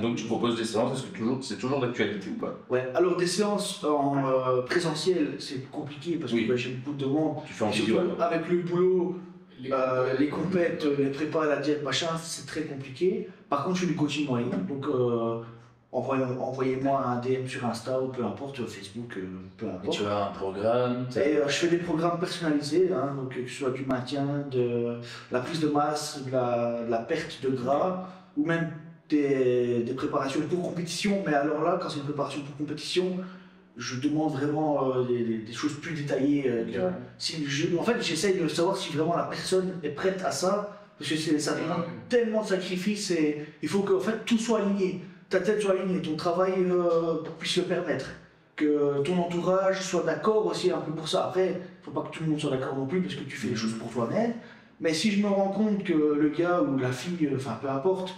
Donc tu proposes des séances, est-ce que c'est toujours d'actualité ou pas? Ouais, alors des séances en présentiel, c'est compliqué parce Oui. que j'ai beaucoup de demandes. Tu fais en Surtout vidéo alors. avec le boulot, les compètes, compètes, les prépas, la diète, machin, c'est très compliqué. Par contre, je fais du coaching en ligne, donc envoyez-moi un DM sur Insta ou peu importe, Facebook, peu Et importe. tu as un programme. Et je fais des programmes personnalisés, hein, donc que ce soit du maintien, de la prise de masse, de la perte de gras, ou même des préparations pour compétition. Mais alors là, quand c'est une préparation pour compétition, je demande vraiment des choses plus détaillées. En fait, j'essaye de savoir si vraiment la personne est prête à ça, parce que ça demande tellement de sacrifices et il faut que en fait, tout soit aligné. Ta tête soit alignée, ton travail puisse le permettre. Que ton entourage soit d'accord aussi un peu pour ça. Après, il ne faut pas que tout le monde soit d'accord non plus parce que tu fais les choses pour toi-même. Mais si je me rends compte que le gars ou la fille, enfin peu importe,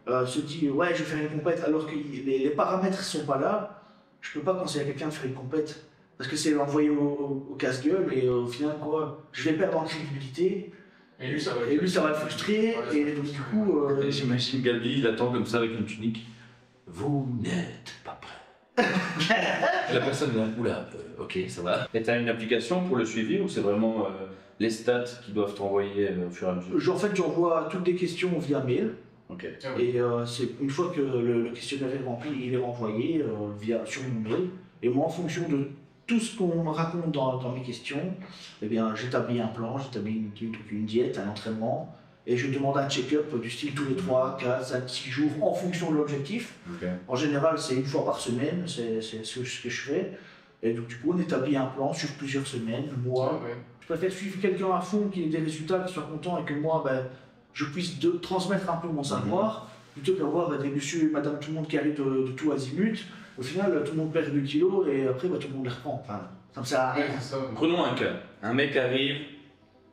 se dit ouais je vais faire une compète alors que les paramètres ne sont pas là, je peux pas conseiller à quelqu'un de faire une compète. Parce que c'est l'envoyer au casse-gueule et au final quoi, je vais perdre en crédibilité. Et lui, ça va le frustrer. Ouais, et donc du coup... J'imagine Gabi, il attend comme ça avec une tunique. Vous n'êtes pas prêt. La personne vient, oula, ok, ça va. Et tu as une application pour le suivi ou c'est vraiment les stats qui doivent t'envoyer au fur et à mesure? En fait, j'envoie toutes les questions via mail. Ok. Et c'est une fois que le questionnaire est rempli, il est renvoyé sur mon mail. Et moi, en fonction de tout ce qu'on me raconte dans mes questions, eh bien, j'établis un plan, j'établis une diète, un entraînement. Et je demande un check-up du style tous les 3, 4, 5, 6 jours en fonction de l'objectif. Okay. En général, c'est une fois par semaine, c'est ce que je fais. Et donc, du coup, on établit un plan sur plusieurs semaines, mois. Ouais. Je préfère suivre quelqu'un à fond qui ait des résultats, qui soit content et que moi, je puisse transmettre un peu mon savoir, plutôt qu'avoir des monsieur et madame tout le monde qui arrivent de tout azimut. Au final, tout le monde perd 2 kilos et après, tout le monde les reprend. Enfin, ça me sert à rien. Ouais, c'est ça. Prenons un cas. Un mec arrive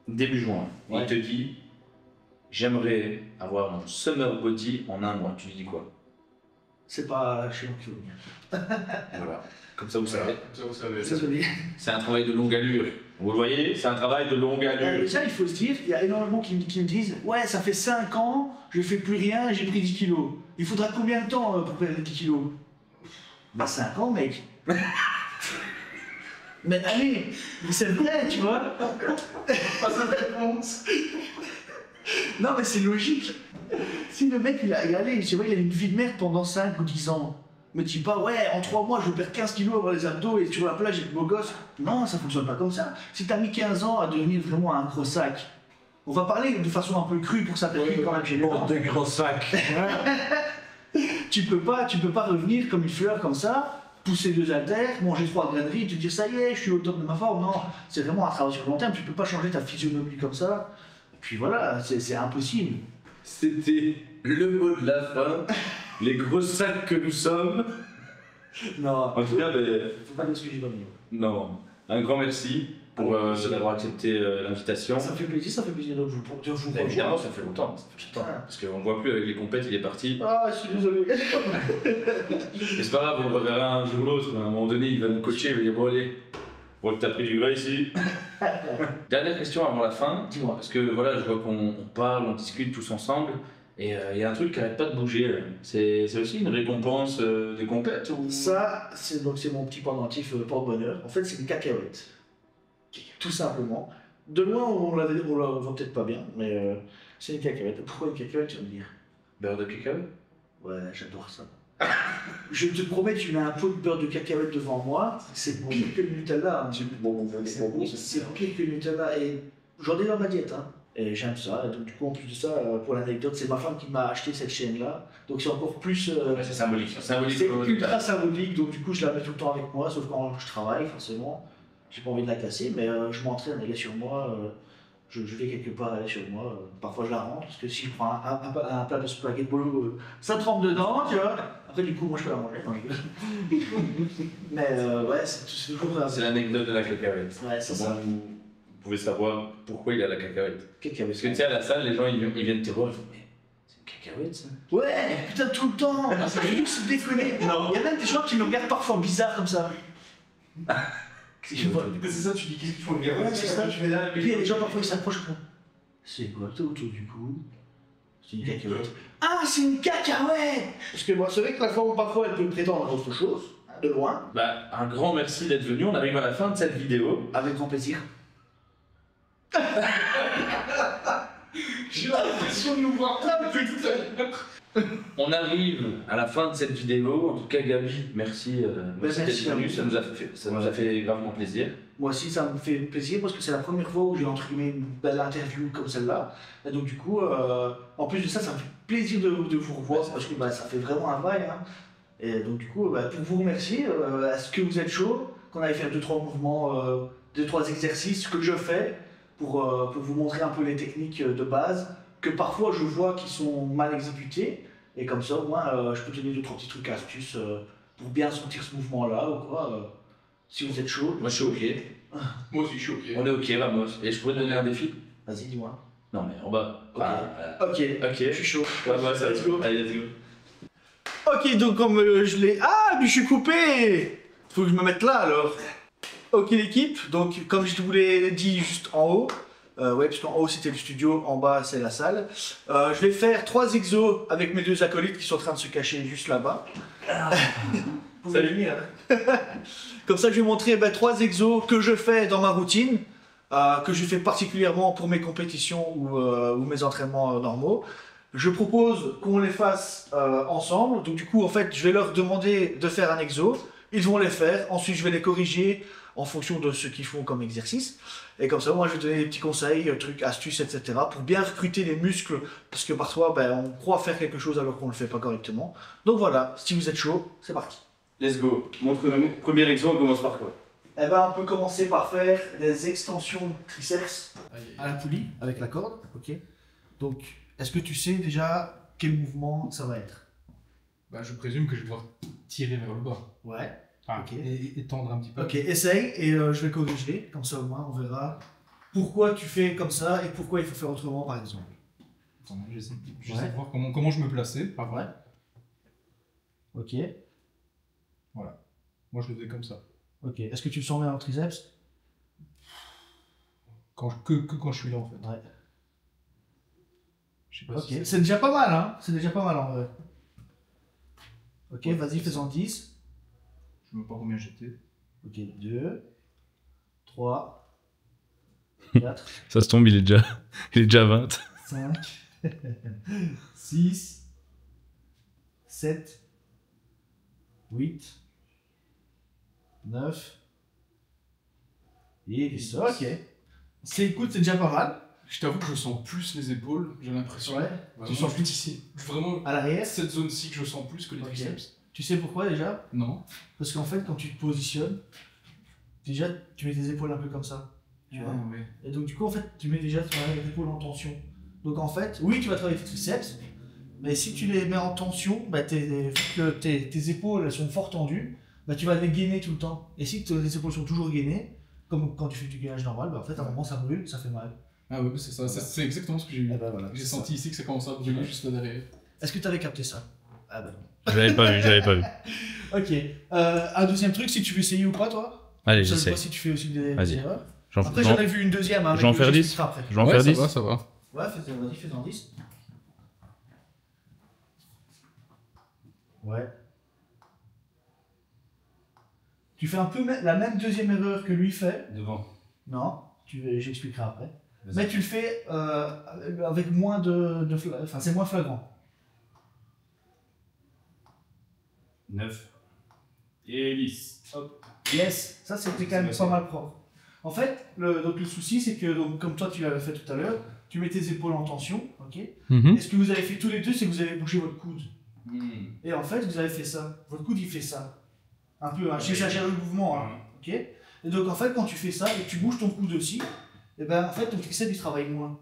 début juin. Ouais. Il te dit j'aimerais avoir mon summer body en un mois. Tu lui dis quoi? C'est pas chez moi qu'il faut venir. Voilà. Comme ça vous savez. Ça, vous savez. Désolé. C'est un travail de longue allure. Vous le voyez? C'est un travail de longue allure. Déjà, il faut se dire, il y a énormément qui me disent ouais, ça fait 5 ans, je fais plus rien, j'ai pris 10 kilos. Il faudra combien de temps pour perdre 10 kilos? 5 ans, mec. Mais allez, c'est vrai, tu vois. Pas de réponse. Non, mais c'est logique. Si le mec, il a une vie de merde pendant 5 ou 10 ans, me dis pas, ouais, en 3 mois, je perds 15 kilos avoir les abdos et sur la plage, j'ai le beau gosse. Non, ça fonctionne pas comme ça. Si t'as mis 15 ans à devenir vraiment un gros sac, on va parler de façon un peu crue pour s'apercevoir quand même chez les gens. de gros sacs. Tu peux pas revenir comme une fleur comme ça pousser 2 haltères, manger 3 graineries, te dire ça y est, je suis au top de ma forme. Non, c'est vraiment un travail sur le long terme. Tu peux pas changer ta physionomie comme ça. Et puis voilà, c'est impossible. C'était le mot de la fin. Les gros sacs que nous sommes. Non, En tout cas, faut pas dire ce que j'ai pas mis. non. Un grand merci pour d'avoir accepté l'invitation. Ça me fait plaisir de vous revoir. Évidemment, ça fait longtemps. Parce qu'on ne voit plus avec les compètes, il est parti. Ah, je suis désolé. Mais c'est pas grave, on le reverra un jour ou l'autre. À un moment donné, il va nous coacher, il va dire bon, allez, bon, t'as pris du gras ici. Dernière question avant la fin. Dis-moi. Parce que voilà, je vois qu'on parle, on discute tous ensemble. Et il y a un truc qui n'arrête pas de bouger. C'est aussi une récompense des compètes ou... Ça, c'est mon petit pendentif porte-bonheur. En fait, c'est des cacahuètes. Tout simplement. De loin, on la voit peut-être pas bien, mais c'est une cacahuète. Pourquoi une cacahuète, tu vas me dire? Beurre de cacao? Ouais, j'adore ça. Je te promets, tu mets un pot de beurre de cacahuète devant moi, c'est pire que le Nutella. Hein. C'est pire que le Nutella. Et j'en ai dans ma diète. Hein. Et j'aime ça. Et donc, du coup, en plus de ça, pour l'anecdote, c'est ma femme qui m'a acheté cette chaîne-là. Donc, c'est encore plus. Ouais, c'est symbolique. C'est ultra symbolique. Donc, du coup, je la mets tout le temps avec moi, sauf quand je travaille, forcément. J'ai pas envie de la casser, mais je m'entraîne, elle est sur moi. Je vais quelque part, elle est sur moi. Parfois, je la rends, parce que si je prends un plat de spaghetti bolo, ça trempe dedans, tu vois. Après, du coup, moi, je peux la manger. Non, je rigole. Mais ouais, c'est toujours. C'est l'anecdote de la cacahuète. Ouais, c'est Comment ça. vous pouvez savoir pourquoi il a la cacahuète. Cacahuète. Parce que tu sais, à la salle, les gens ils viennent te voir, ils font mais c'est une cacahuète ça? Ouais, putain, tout le temps. J'ai vu que c'est déconné. Non. Il y a même des gens qui me regardent parfois bizarre comme ça. C'est ça, tu dis qu'est-ce qu'il faut me dire? Ouais, c'est ça. Tu fais là, Et puis, il y a des gens parfois qui s'approchent comme ça. C'est quoi, t'as autour du cou? C'est une cacahuète. Ah, c'est une cacahuète! Parce que moi, c'est vrai que la forme, parfois, elle peut prétendre à autre chose, de loin. Bah, un grand merci d'être venu, on arrive à la fin de cette vidéo. Avec grand plaisir. J'ai l'impression de nous voir depuis tout à l'heure. On arrive à la fin de cette vidéo, en tout cas Gabi, merci, merci merci d'être à venu, vous. ça nous a fait gravement plaisir. Moi aussi, ça me fait plaisir parce que c'est la première fois où j'ai entre guillemets une belle interview comme celle-là. Et donc, du coup, en plus de ça, ça me fait plaisir de vous revoir parce que ça fait vraiment un bail. Hein. Et donc, du coup, pour vous remercier, est-ce que vous êtes chaud qu'on aille faire 2-3 mouvements, 2-3 exercices que je fais pour vous montrer un peu les techniques de base que parfois je vois qui sont mal exécutées. Et comme ça, moi, je peux te donner 2-3 petits trucs astuces pour bien sentir ce mouvement-là ou quoi. Si vous êtes chaud. Moi je suis ok. Moi aussi, je suis ok. On est ok, vamos. Et je pourrais te donner un défi? Vas-y, dis-moi. Non mais en bas. Ok. Ok, Ok. je suis chaud. Vamos, Let's go. allez, let's go. Ok, donc comme je l'ai... Ah, mais je suis coupé. Faut que je me mette là, alors. Ok, l'équipe. Donc, comme je vous l'ai dit juste en haut, ouais, parce qu'en haut, c'était le studio, en bas, c'est la salle. Je vais faire 3 exos avec mes 2 acolytes qui sont en train de se cacher juste là-bas. Vous pouvez venir. Comme ça, je vais montrer 3 exos que je fais dans ma routine, que je fais particulièrement pour mes compétitions ou mes entraînements normaux. Je propose qu'on les fasse ensemble. Donc du coup, en fait, je vais leur demander de faire un exo. Ils vont les faire. Ensuite, je vais les corriger en fonction de ce qu'ils font comme exercice. Et comme ça, moi, je vais donner des petits conseils, trucs, astuces, etc. pour bien recruter les muscles. Parce que parfois, on croit faire quelque chose alors qu'on ne le fait pas correctement. Donc voilà, si vous êtes chaud, c'est parti. Let's go. Montre-nous. Premier exo, on commence par quoi? Eh ben, on peut commencer par faire des extensions triceps à la poulie avec la corde. Ok. Donc, est-ce que tu sais déjà quel mouvement ça va être? Bah, je présume que je vais devoir tirer vers le bas. Ouais. Enfin, Ok. et tendre un petit peu. Ok, essaye et je vais corriger. Comme ça, au moins, on verra pourquoi tu fais comme ça et pourquoi il faut faire autrement, par exemple. Attends, j'essaie Ouais. de voir comment je me plaçais. Ouais. Ok. Moi, je le faisais comme ça. Ok. Est-ce que tu le sens bien en triceps? Que quand je suis là, en fait. Ouais. Je sais pas Ok. si C'est déjà pas mal, hein? C'est déjà pas mal en vrai. Ok, Ouais, vas-y, c'est fais-en 10. je ne sais pas combien j'étais. Ok, 2, 3, 4, Ça se tombe, il est déjà 20. 5, 6, 7, 8, 9 et 10. Ok. Écoute, c'est déjà pas mal. Je t'avoue que je sens plus les épaules, j'ai l'impression. Ouais. Tu sens plus ici. Vraiment, À l'arrière. cette zone-ci que je sens plus que les Ok. triceps. Tu sais pourquoi déjà? Non. Parce qu'en fait, quand tu te positionnes, déjà, tu mets tes épaules un peu comme ça. Tu vois. ouais. Et donc, du coup, en fait, tu mets déjà tes épaules en tension. Donc, en fait, oui, tu vas travailler tes triceps, mais si tu les mets en tension, bah, vu que tes épaules elles sont fort tendues, bah, tu vas les gainer tout le temps. Et si tes épaules sont toujours gainées, comme quand tu fais du gainage normal, bah, en fait, à un moment, ça brûle, ça fait mal. Ah ouais, c'est ça. C'est exactement ce que j'ai eu. Eh ben, voilà, J'ai c'est senti ici que ça commençait à brûler juste là derrière. Est-ce que tu avais capté ça? Ah ben non. Je l'avais pas vu. Ok. Un deuxième truc, si tu veux essayer ou pas, toi? Allez, Je sais j'essaie. pas si tu fais aussi des Vas-y. erreurs. J'en Après, j'en ai vu une deuxième. Hein, je vais en mais faire je 10. t'expliquerai après. je vais en faire 10. Ça va. Ouais, vas-y, fais-en 10. Ouais. Tu fais un peu la même deuxième erreur que lui fait. Devant. Non, j'expliquerai après. Vas-y. Mais tu le fais avec moins enfin, c'est moins flagrant. 9. Et 10. Hop. Yes, ça c'était quand même pas mal propre. En fait, donc le souci c'est que, donc, comme toi tu l'avais fait tout à l'heure, tu mets tes épaules en tension, ok? Mhm. Et ce que vous avez fait tous les deux, c'est que vous avez bougé votre coude. Et en fait, vous avez fait ça. Votre coude, il fait ça. Un peu, hein. J'exagère le mouvement, hein. Ok? Et donc, en fait, quand tu fais ça et que tu bouges ton coude aussi, et ben en fait, ton triceps, il travaille moins.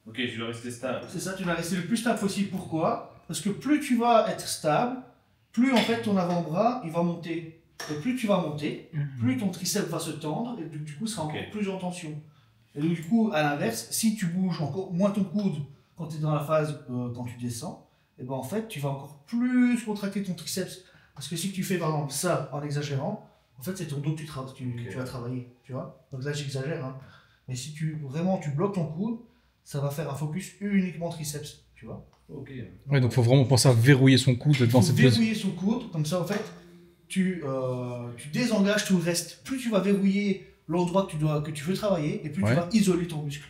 Ok, je dois rester stable. C'est ça, tu vas rester le plus stable possible. Pourquoi? Parce que plus tu vas être stable, plus en fait ton avant-bras, il va monter. Et plus tu vas monter, plus ton triceps va se tendre et du coup, sera encore plus en tension. Et donc, du coup, à l'inverse, si tu bouges encore moins ton coude quand tu es dans la phase quand tu descends, et ben en fait, tu vas encore plus contracter ton triceps. Parce que si tu fais par exemple ça en exagérant, en fait, c'est ton dos que tu vas travailler. Tu vois? Donc là, j'exagère. Hein. Mais si tu bloques ton coude, ça va faire un focus uniquement triceps. Tu vois? Ok. Ouais, donc faut vraiment penser à verrouiller son coude dans cette position. Verrouiller son coude, comme ça, en fait, tu désengages tout le reste. Plus tu vas verrouiller l'endroit que tu veux travailler, et plus tu vas isoler ton muscle.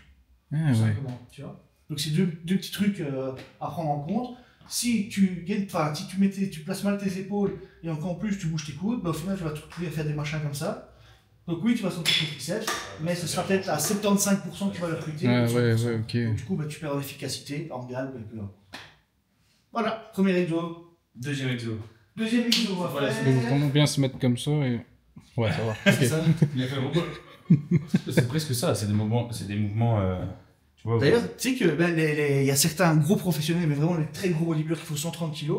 Ah, Tout simplement, tu vois. Donc c'est deux petits trucs à prendre en compte. Si tu places mal tes épaules et encore plus tu bouges tes coudes, bah, au final tu vas te retrouver à faire des machins comme ça. Donc oui, tu vas sentir ton triceps, mais ce sera peut-être à 75% que tu vas le recruter. Ok. Donc du coup, bah, tu perds en efficacité, en gamme, et puis là. Voilà, premier exo. Deuxième exo. Deuxième exo, on va Voilà, faire. Il faut vraiment bien se mettre comme ça et... Ouais, ça va. C'est ça. Il a fait c'est presque ça, c'est des mouvements. Tu vois. D'ailleurs, tu sais que il y a certains gros professionnels, mais vraiment les très gros bodybuilders qui font 130 kg,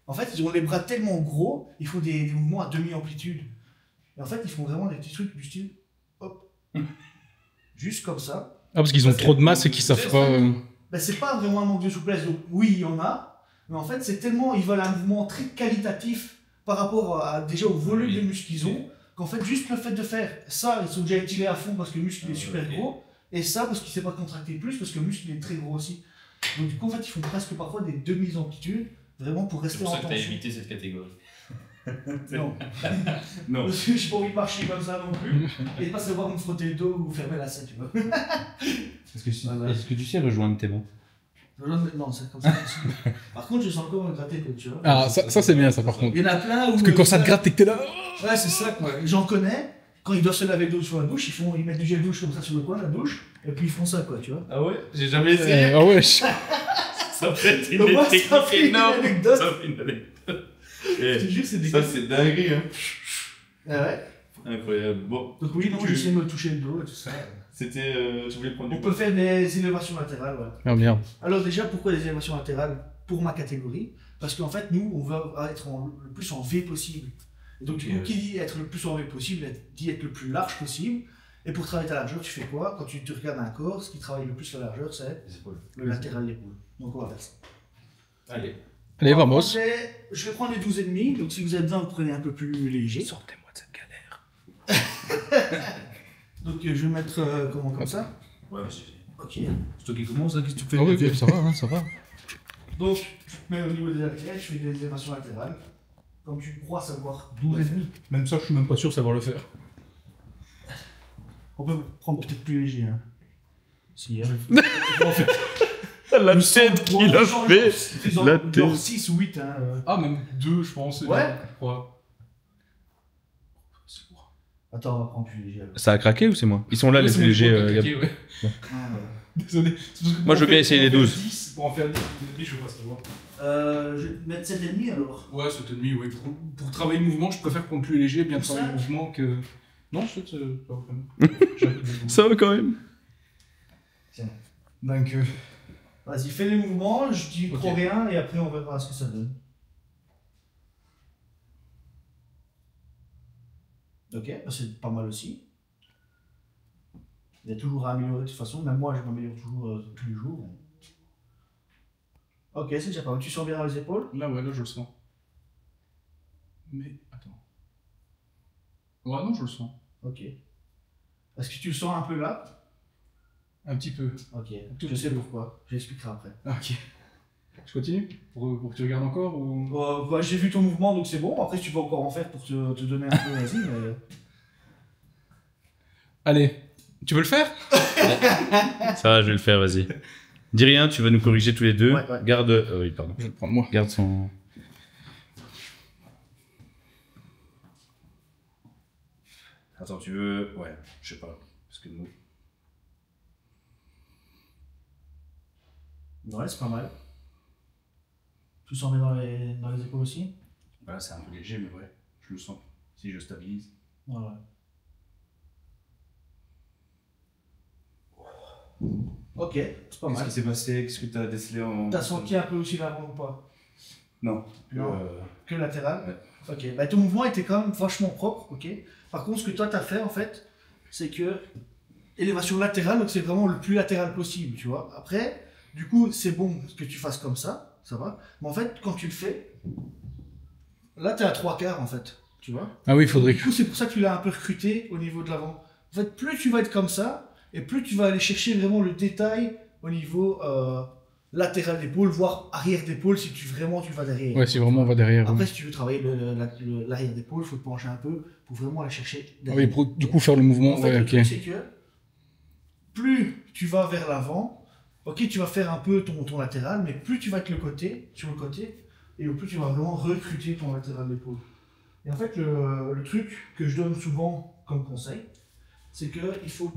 en fait, ils ont les bras tellement gros, il faut des mouvements à demi-amplitude. Et en fait, ils font vraiment des petits trucs du style, hop, juste comme ça. Ah, parce qu'ils ont trop de masse et qu'ils savent pas... Ben, c'est pas vraiment un manque de souplesse, donc oui, il y en a, mais en fait, c'est tellement, ils veulent un mouvement très qualitatif par rapport déjà au volume de muscles qu'ils ont, qu'en fait, juste le fait de faire ça, ils sont déjà étirés à fond parce que le muscle est super gros, et ça parce qu'il ne sait pas contracter plus parce que le muscle est très gros aussi. Donc du coup, en fait, ils font presque parfois des demi-amplitudes, vraiment pour rester en tension. C'est pour ça que tu as évité cette catégorie. Non. Non. Parce que j'ai pas envie de marcher comme ça non plus, et pas savoir me frotter le dos ou fermer la scène, tu vois. Est-ce que tu sais rejoindre tes mains? Non, c'est comme ça. Par contre, je sens encore me gratter, tu vois. Ah, ça c'est bien ça par contre. Il y en a plein où... Parce que quand ça te gratte et que t'es là... Ouais, c'est ça, quoi. J'en connais, quand ils doivent se laver l'eau sur la douche, ils mettent du gel douche comme ça sur le coin de la douche, et puis ils font ça, quoi, tu vois. Ah ouais? J'ai jamais essayé. Ah ouais. Ça fait une Au moins, ça fait technique une énorme. anecdote. Ça fait une anecdote. Je te jure, c'est des... Ça, c'est dinguerie, hein. Ah ouais. Incroyable. Bon, Donc oui, non, j'essaie de me toucher le dos et tout ça. c'était. Tu voulais prendre On du peut faire des élévations latérales, ouais. Ah merde. Alors déjà, pourquoi les élévations latérales pour ma catégorie? Parce qu'en fait, nous, on veut être le plus en V possible. Et donc, du coup, qui dit être le plus en V possible, dit être le plus large possible. Et pour travailler ta largeur, tu fais quoi? Quand tu regardes un corps, ce qui travaille le plus la largeur, c'est Les épaules. le latéral d'épaule. Donc on va faire ça. Allez. Allez, vamos. Je vais prendre les 12,5, donc si vous êtes besoin, vous prenez un peu plus léger. Sortez-moi de cette galère. Donc je vais mettre comme ça. Ouais, vas-y. Ok. C'est toi qui commence, hein, qu'est-ce que tu fais? Ah oui, ça va, hein, ça va. Donc, je mets au niveau des haltères, je fais des élévations latérales. Comme tu crois savoir 12,5. Même ça, je suis même pas sûr de savoir le faire. On peut prendre peut-être plus léger. Hein. Si, hein. La tête qu'il a fait. La tête. Genre 6 ou 8. Hein. Ah, même 2, je pense. Ouais. 3. Attends, on va prendre plus léger. Alors. Ça a craqué ou c'est moi? Ils sont là, les plus légers. Gab. Ah, Désolé. Moi, je veux bien essayer les 12. 10, pour en faire 10, je veux pas savoir. Je vais te mettre 7,5 alors. Ouais, 7,5, oui. Pour travailler le mouvement, je préfère prendre plus léger, bien Pour travailler le ça mouvement que. Non, c'est pas vraiment. Ça va quand même. Donc, Vas-y, fais les mouvements, je dis Ok. trop rien et après on verra ce que ça donne. Ok, bah c'est pas mal aussi. Il y a toujours à améliorer de toute façon, même moi je m'améliore toujours tous les jours. Ok, c'est déjà pas mal. Tu sens bien dans les épaules? là, ouais, là, je le sens. Mais, attends. Ouais, non, je le sens. Ok. Est-ce que tu le sens un peu là? Un petit peu. Ok, Tout je sais petit peu. pourquoi, j'expliquerai après. Ah, ok. Je continue pour que tu regardes encore ou... Bah, j'ai vu ton mouvement donc c'est bon, après tu peux encore en faire pour te donner un peu, vas-y, mais... Allez, tu veux le faire? Ça va, je vais le faire, vas-y. Dis rien, tu vas nous corriger tous les deux. Ouais, ouais. Garde. Oui, pardon. Je vais le prendre moi. Garde son. Attends, tu veux. Ouais, je sais pas. Parce que nous. Ouais, c'est pas mal. Tu sens bien dans les épaules aussi? Voilà, c'est un peu léger, mais ouais, je le sens. Si je stabilise. Ouais, ouais. Ok, c'est pas Qu'est-ce mal. qui s'est passé? Qu'est-ce que tu as décelé en. T'as senti un peu aussi l'avant ou pas? Non. Non. Que latéral? Ouais. Ok, bah ton mouvement était quand même vachement propre, ok. Par contre, ce que toi t'as fait en fait, c'est que élévation latérale, donc c'est vraiment le plus latéral possible, tu vois. Après, du coup, c'est bon que tu fasses comme ça va. Mais en fait, quand tu le fais, là t'es à 3/4 en fait, tu vois. Ah oui, il faudrait Du coup, c'est pour ça que tu l'as un peu recruté au niveau de l'avant. En fait, plus tu vas être comme ça, et plus tu vas aller chercher vraiment le détail au niveau latéral d'épaule, voire arrière d'épaule si tu vas derrière. Ouais, si vraiment on va derrière. Après, oui. si tu veux travailler l'arrière d'épaule, il faut te pencher un peu pour vraiment aller chercher Ah derrière. oui, pour du coup faire le mouvement, En fait, ouais, le ok. truc, c'est que plus tu vas vers l'avant, ok, tu vas faire un peu ton latéral, mais plus tu vas être sur le côté, et au plus tu vas vraiment recruter ton latéral d'épaule. Et en fait, le truc que je donne souvent comme conseil, c'est qu'il faut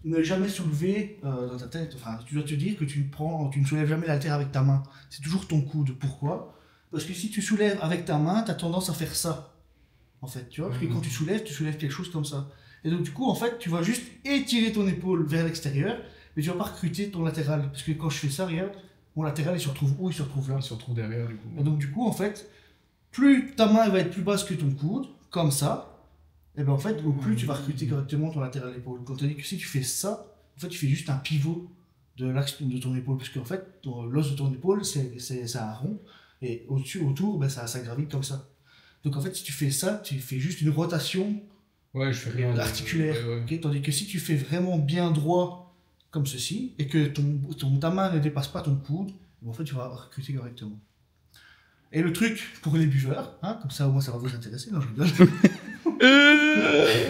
ne jamais soulever dans ta tête, enfin, tu dois te dire que tu ne soulèves jamais l'haltère avec ta main. C'est toujours ton coude. Pourquoi? Parce que si tu soulèves avec ta main, tu as tendance à faire ça. En fait, tu vois, parce que quand tu soulèves quelque chose comme ça. Et donc, du coup, en fait, tu vas juste étirer ton épaule vers l'extérieur, mais tu vas pas recruter ton latéral. Parce que quand je fais ça, regarde, mon latéral, il se retrouve où? Il se retrouve là. Il se retrouve derrière du coup. Et donc, du coup, en fait, plus ta main va être plus basse que ton coude, comme ça, et bien en fait, au plus tu vas recruter correctement ton latéral d'épaule. Quand on dit que si tu fais ça, en fait, tu fais juste un pivot de l'axe de ton épaule. Parce qu'en fait, l'os de ton épaule, c'est un rond, et autour, ben, ça gravite comme ça. Donc en fait, si tu fais ça, tu fais juste une rotation Ouais, je fais rien. articulaire. Ouais, ouais. Ok, tandis que si tu fais vraiment bien droit, comme ceci, et que ta main ne dépasse pas ton coude, en fait, tu vas recruter correctement. Et le truc pour les buveurs, hein, comme ça au moins ça va vous intéresser, non je rigole.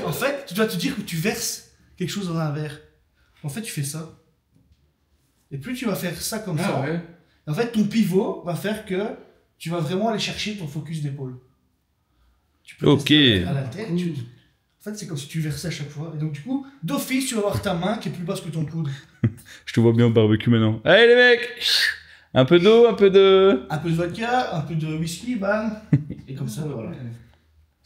En fait, tu dois te dire que tu verses quelque chose dans un verre. En fait, tu fais ça. Et plus tu vas faire ça comme ça, Ah ouais. en fait, ton pivot va faire que tu vas vraiment aller chercher ton focus d'épaule. Tu peux Ok. tester à l'haltère, en fait, c'est comme si tu versais à chaque fois. Et donc, du coup, d'office, tu vas avoir ta main qui est plus basse que ton coude. Je te vois bien au barbecue maintenant. Allez les mecs, un peu d'eau, un peu de. Un peu de vodka, un peu de whisky, bam. Et comme ça, voilà.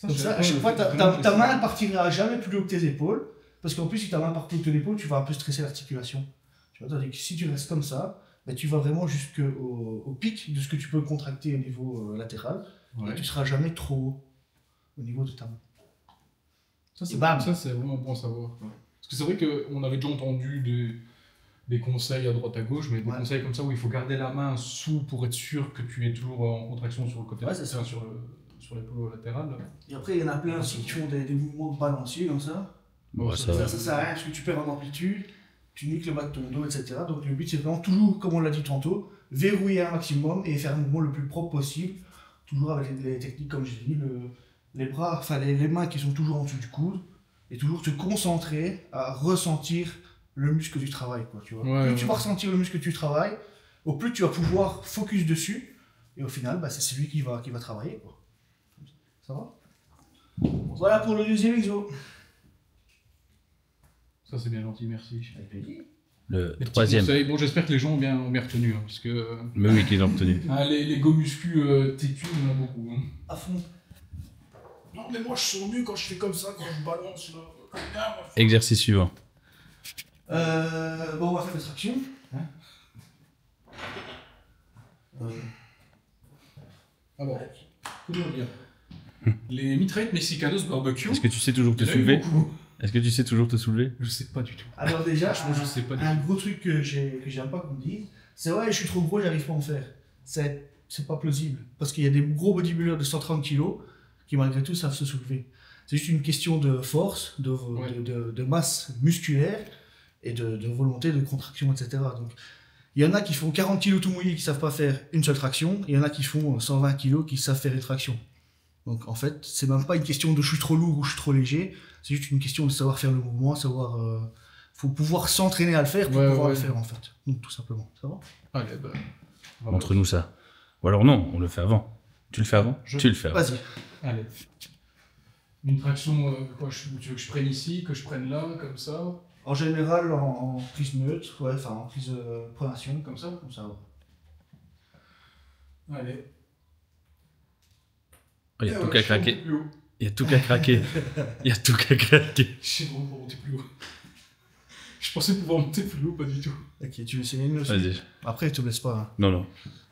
Comme ça, à je chaque fois, savais pas, ta main elle partira jamais plus haut que tes épaules. Parce qu'en plus, si ta main part plus haut que tes épaules, tu vas un peu stresser l'articulation. Tu vois, tandis que si tu restes comme ça, ben, tu vas vraiment jusqu'au pic de ce que tu peux contracter au niveau latéral. Ouais. Et tu seras jamais trop haut au niveau de ta main. Ça, Et bam. c'est vraiment bon à savoir. Parce que c'est vrai qu'on avait déjà entendu des conseils à droite à gauche, mais des Ouais. conseils comme ça où il faut garder la main sous pour être sûr que tu es toujours en contraction sur le côté, Ouais, c'est ça. sur l'épaule latérale. Et après, il y en a plein aussi qui font des mouvements de balancier comme ça. Bon, ça va. Ça sert à rien parce que tu perds en amplitude, tu niques le bas de ton dos, etc. Donc le but c'est vraiment toujours, comme on l'a dit tantôt, verrouiller un maximum et faire un mouvement le plus propre possible. Toujours avec les techniques comme j'ai dit, les bras, enfin les mains qui sont toujours en dessous du coude. Et toujours te concentrer à ressentir le muscle que tu travailles. Quoi, tu vois. Ouais, Plus tu ouais. vas ressentir le muscle que tu travailles, au plus tu vas pouvoir focus dessus. Et au final, bah, c'est celui qui va travailler. Quoi. Ça va? Voilà pour le deuxième exo. Ça, c'est bien gentil, merci. Avec plaisir. Le Les petits troisième. conseils. Bon, j'espère que les gens ont bien retenu, hein, parce que Mais oui, qu'ils ont obtenu. les go muscu têtus, il y en a beaucoup. Hein. À fond. Non, mais moi je sens mieux quand je fais comme ça, quand je balance là. Comme ça, moi. Exercice suivant. Bon, on va faire des tractions. Hein. Alors, comment dire les mitraillettes mexicanos barbecue. Est-ce que tu sais toujours te il y en a eu soulever beaucoup. Est-ce que tu sais toujours te soulever? Je sais pas du tout. Alors déjà, Franchement, je sais pas du un gros truc que j'aime pas qu'on me dise, c'est ouais, je suis trop gros, j'arrive pas à en faire. C'est pas plausible. Parce qu'il y a des gros bodybuilders de 130 kg qui malgré tout savent se soulever. C'est juste une question de force, de masse musculaire et de volonté de contraction, etc. Donc, il y en a qui font 40 kg tout mouillés qui savent pas faire une seule traction, et il y en a qui font 120 kg qui savent faire une traction. Donc en fait, c'est même pas une question de je suis trop lourd ou je suis trop léger, c'est juste une question de savoir faire le mouvement, faut pouvoir s'entraîner à le faire pour pouvoir le faire en fait. Donc tout simplement, ça va? Allez, bah. voilà. Montre-nous ça. Ou alors non, on le fait avant. Tu le fais avant? Tu le fais avant. Vas-y. Allez. Une traction, tu veux que je prenne ici, que je prenne là, comme ça. En général, en prise neutre, ouais, enfin en prise pronation, comme ça va. Allez. Oh, il y a Eh tout ouais, qu'à je suis craquer. un peu plus haut. Il y a tout qu'à craquer. Il y a tout qu'à craquer. Je sais vraiment pas monter plus haut. Je pensais pouvoir monter plus haut, pas du tout. Ok, tu veux essayer une aussi? Vas-y. Après, te blesse pas. Hein. Non, non.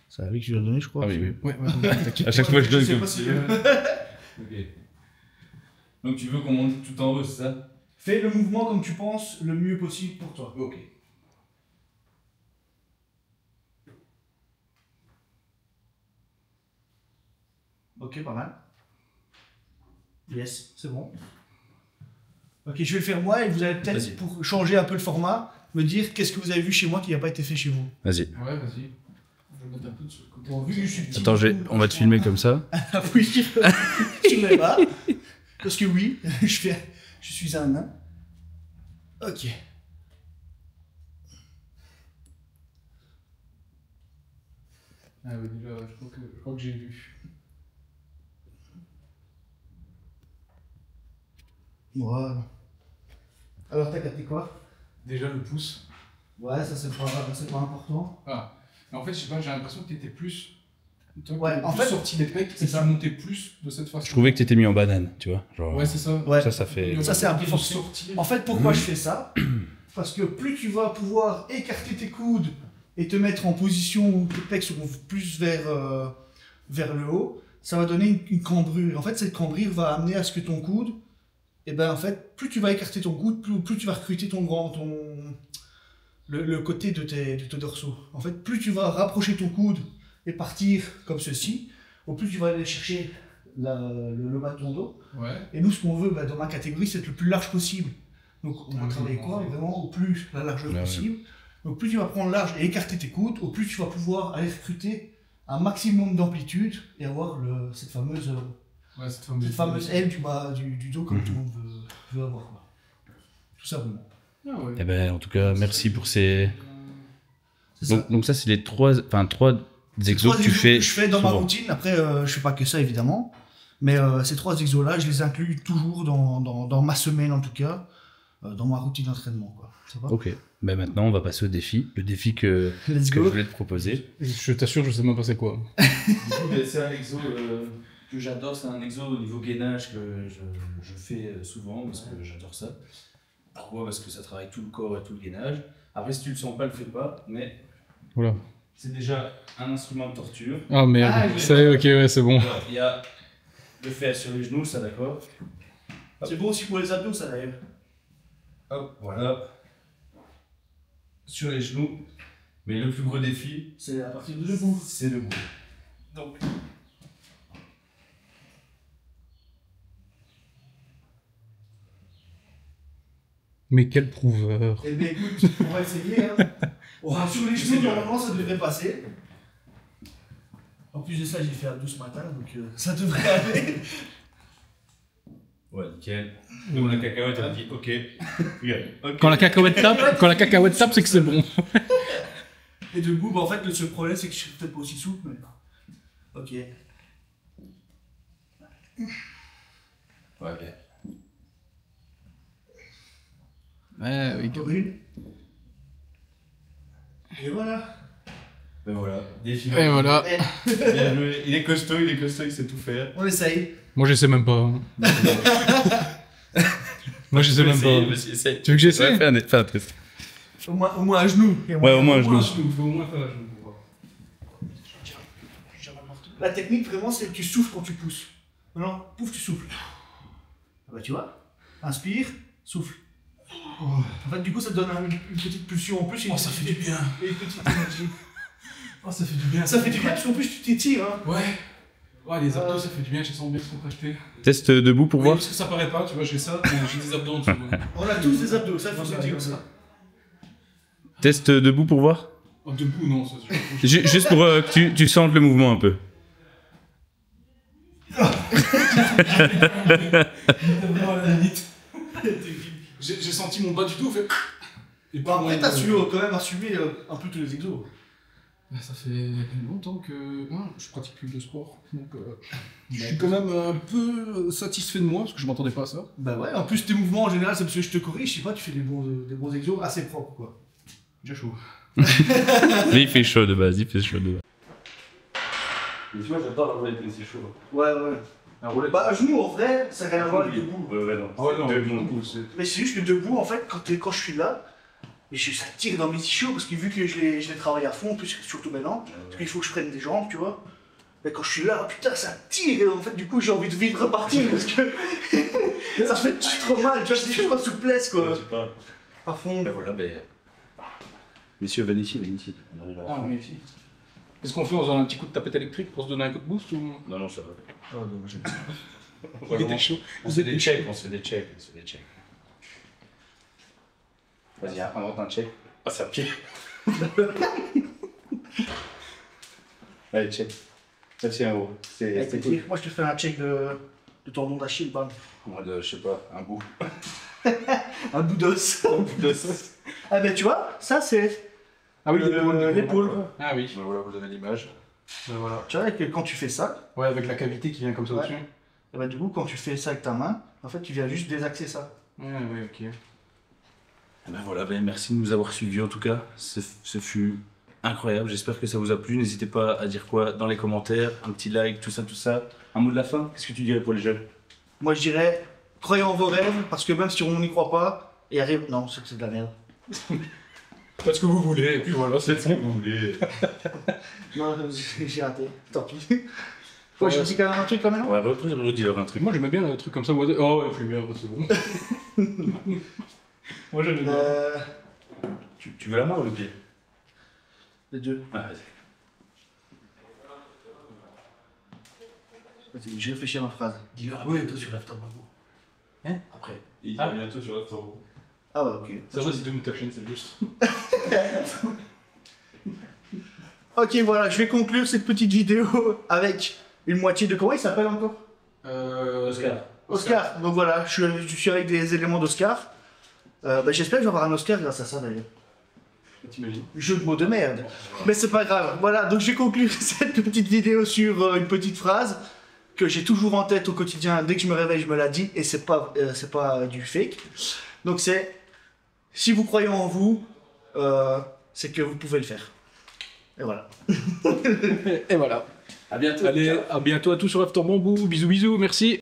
C'est à lui que tu l'as donné, je crois. Ah oui, oui. Ouais, À chaque fois, je donne sais que... pas si- Ok. Donc tu veux qu'on monte tout en haut, c'est ça? Fais le mouvement comme tu penses le mieux possible pour toi. Ok. Ok, pas mal. Yes, c'est bon. Ok, je vais le faire moi et vous allez peut-être, Vas-y. pour changer un peu le format, me dire qu'est-ce que vous avez vu chez moi qui n'a pas été fait chez vous. Vas-y. Ouais, vas-y. Je vais mettre un peu de ce côté. Bon, vu que je suis petit. Attends, on va te filmer comme ça. Ah oui, je ne l'ai pas. Parce que oui, je suis un nain. Ok. Ah oui, déjà, je crois que j'ai vu. Voilà. Alors, t'as capté quoi? Déjà le pouce. Ouais, ça c'est pas important. Ah. Mais en fait, je sais pas, j'ai l'impression que t'étais plus. Toi, Ouais, t'étais en plus fait, sorti des pecs et ça montait plus de cette façon. Je trouvais que t'étais mis en banane, tu vois. Genre, Ouais, c'est ça. Ouais. ça fait... Ça, c'est un peu Ils ont forcé. sorti. En fait, pourquoi je fais ça? Parce que plus tu vas pouvoir écarter tes coudes et te mettre en position où tes pecs seront plus vers le haut, ça va donner une cambrure. En fait, cette cambrure va amener à ce que ton coude, et ben en fait, plus tu vas écarter ton coude, plus tu vas recruter le côté de tes dorsaux. En fait, plus tu vas rapprocher ton coude et partir comme ceci, au plus tu vas aller chercher le bas de ton dos. Ouais. Et nous, ce qu'on veut dans ma catégorie, c'est être le plus large possible. Donc, on va Oui, travailler quoi? oui. Vraiment au plus la largeur Ouais, possible. Donc, plus tu vas prendre large et écarter tes coudes, au plus tu vas pouvoir aller recruter un maximum d'amplitude et avoir cette fameuse Ouais, cette fameuse aile du bas du dos comme tout le monde veut avoir. Quoi. Tout simplement. Ah ouais. Eh ben, en tout cas, merci pour ces... C'est ça. Donc ça, c'est les trois exos Trois que tu exos fais que je fais dans ma souvent. routine. Après, je fais pas que ça, évidemment. Mais ces trois exos-là, je les inclus toujours dans ma semaine, en tout cas, dans ma routine d'entraînement. Quoi. Ça va? Ok. Ben maintenant, on va passer au défi. Le défi que Let's je go. voulais te proposer. Je t'assure, je sais même pas c'est quoi. Du coup, c'est un exo que j'adore. C'est un exo au niveau gainage que je fais souvent parce que j'adore ça. Pourquoi? Parce que ça travaille tout le corps et tout le gainage. Après, si tu le sens pas, le fais pas. Mais Voilà. c'est déjà un instrument de torture. Ah merde. Ah, oui. Ça y est, ok, ouais, c'est bon. Alors, il y a le faire sur les genoux, ça d'accord. C'est bon aussi pour les abdos, ça d'ailleurs. Hop, voilà. Sur les genoux. Mais le plus gros défi, C'est à partir de debout. c'est debout. Donc, Mais quel prouveur. Eh bien écoute, on va essayer. Hein. Sur les genoux, normalement, ça devrait passer. En plus de ça, j'ai fait abdos ce matin, donc ça devrait aller. ouais, nickel. Donc la cacahuète, elle dit ok. Ok. Quand la cacahuète tape, c'est que c'est bon. Et debout, en fait, le seul problème, c'est que je suis peut-être pas aussi souple, mais. Ok. Ouais, ok. Ouais, oui. Encore une. Et voilà. Ben voilà, défi. Et voilà. Bien joué. Il est costaud, il sait tout faire. On essaye. Moi, je sais même pas. hein. Moi, je sais même pas. Essaye. Tu veux que j'essaie? Ouais, fais un test. Au moins un genou. Ouais, au moins un genou. Il faut au moins faire un genou pour voir. La technique, vraiment, c'est que tu souffles quand tu pousses. Non, pouf, tu souffles. Ah bah, tu vois, inspire, souffle. En fait, du coup, ça te donne une petite pulsion en plus. Oh, ça fait du bien. Et une petite énergie. Oh, ça fait du bien. Ça fait du bien parce qu'en plus, tu t'étires. Hein. Ouais. Ouais, les abdos, ça fait du bien, je sens bien se contracter. Test debout pour Oui, voir. parce que ça paraît pas, tu vois, j'ai ça, mais j'ai des abdos en dessous. On a tous des abdos, ça, il faut se dire ça. Test debout pour voir. Oh, debout, non, ça Juste pour que tu sentes le mouvement un peu. J'ai senti mon bas du tout, fait. Et Bah, après, t'as su quand même assumer un peu tous les exos. Ça fait longtemps que je pratique plus de sport, donc je suis quand même un peu satisfait de moi parce que je m'attendais pas à ça. Bah ouais, en plus, tes mouvements en général, c'est parce que je te corrige, je sais pas, tu fais des bons exos assez propres, quoi. J'ai chaud. Mais il fait chaud de base, il fait chaud de base. Mais tu vois, j'adore la roulette, mais c'est chaud. Ouais, ouais. La roulette. Bah, à genoux, en vrai, ça n'a rien à voir avec debout. Ouais, non. Ah ouais, non, Debout, Mais c'est juste que debout, en fait, quand je suis là, ça tire dans mes ischios parce que vu que je l'ai travaillé à fond, en plus surtout maintenant, parce qu'il faut que je prenne des jambes, tu vois. Mais quand je suis là, putain, ça tire et en fait, du coup, j'ai envie de vite repartir parce que ça fait trop mal, tu vois, c'est juste en souplesse, quoi. C'est pas. À fond. Ben voilà, ben. Messieurs, venez ici, venez ici. Ah oui, ici. Qu'est-ce qu'on fait? On se donne un petit coup de tapette électrique pour se donner un coup de boost ou... Non, non, ça va. Ah, dommage. Il était chaud. On se fait des checks, on se fait des checks, on se fait des checks. Vas-y, invente un check. Ah, c'est un pied. Allez, check. Ça, c'est un euro. C'est cool. Moi, je te fais un check de tendon d'Achille, bam. Moi, de, je sais pas, un bout. Un bout d'os. Ah, ben tu vois, ça c'est. Ah oui, l'épaule. Ah oui. Ben voilà, vous avez l'image. Ben voilà. Tu vois, que quand tu fais ça, Ouais, avec la cavité qui vient comme ça Ouais. au-dessus. et ben, du coup, quand tu fais ça avec ta main, en fait, tu viens juste désaxer ça. Ouais, ouais, ok. Ben voilà, ben merci de nous avoir suivis en tout cas. Ce fut incroyable. J'espère que ça vous a plu. N'hésitez pas à dire quoi dans les commentaires, un petit like, tout ça, tout ça. Un mot de la fin. Qu'est-ce que tu dirais pour les jeunes? Moi, je dirais, croyez en vos rêves, parce que même si on n'y croit pas, et arrive. Non, c'est de la merde. Faites ce que vous voulez, et puis voilà, c'est ce que vous voulez. Non, j'ai raté. Tant pis. Faut que je dis quand même un truc quand même. Ouais, redis-leur un truc. Moi j'aimais bien un truc comme ça. Oh ouais, plus bien, c'est bon. Moi j'aimais bien. Tu veux la main ou le pied? Les deux. Ah, vas-y. Vas-y, je réfléchis à ma phrase. Dis-leur bientôt sur l'after Bamboo. Hein? Après. Il Ah. va bientôt sur la tour. Ah ouais, ok. Ça va, c'est de ta chaîne, c'est juste. Ok, voilà, je vais conclure cette petite vidéo avec une moitié de. Comment il s'appelle encore? Oscar. Oscar. Donc voilà, je suis avec des éléments d'Oscar. J'espère que je vais avoir un Oscar grâce à ça d'ailleurs. T'imagines? Jeu de mots de merde. Mais c'est pas grave. Voilà, donc je vais conclure cette petite vidéo sur une petite phrase que j'ai toujours en tête au quotidien. Dès que je me réveille, je me la dis et c'est pas du fake. Donc c'est si vous croyez en vous, c'est que vous pouvez le faire. Et voilà. Et voilà. À bientôt. Allez, à bientôt à tous sur After Bamboo. Bisous, bisous, merci.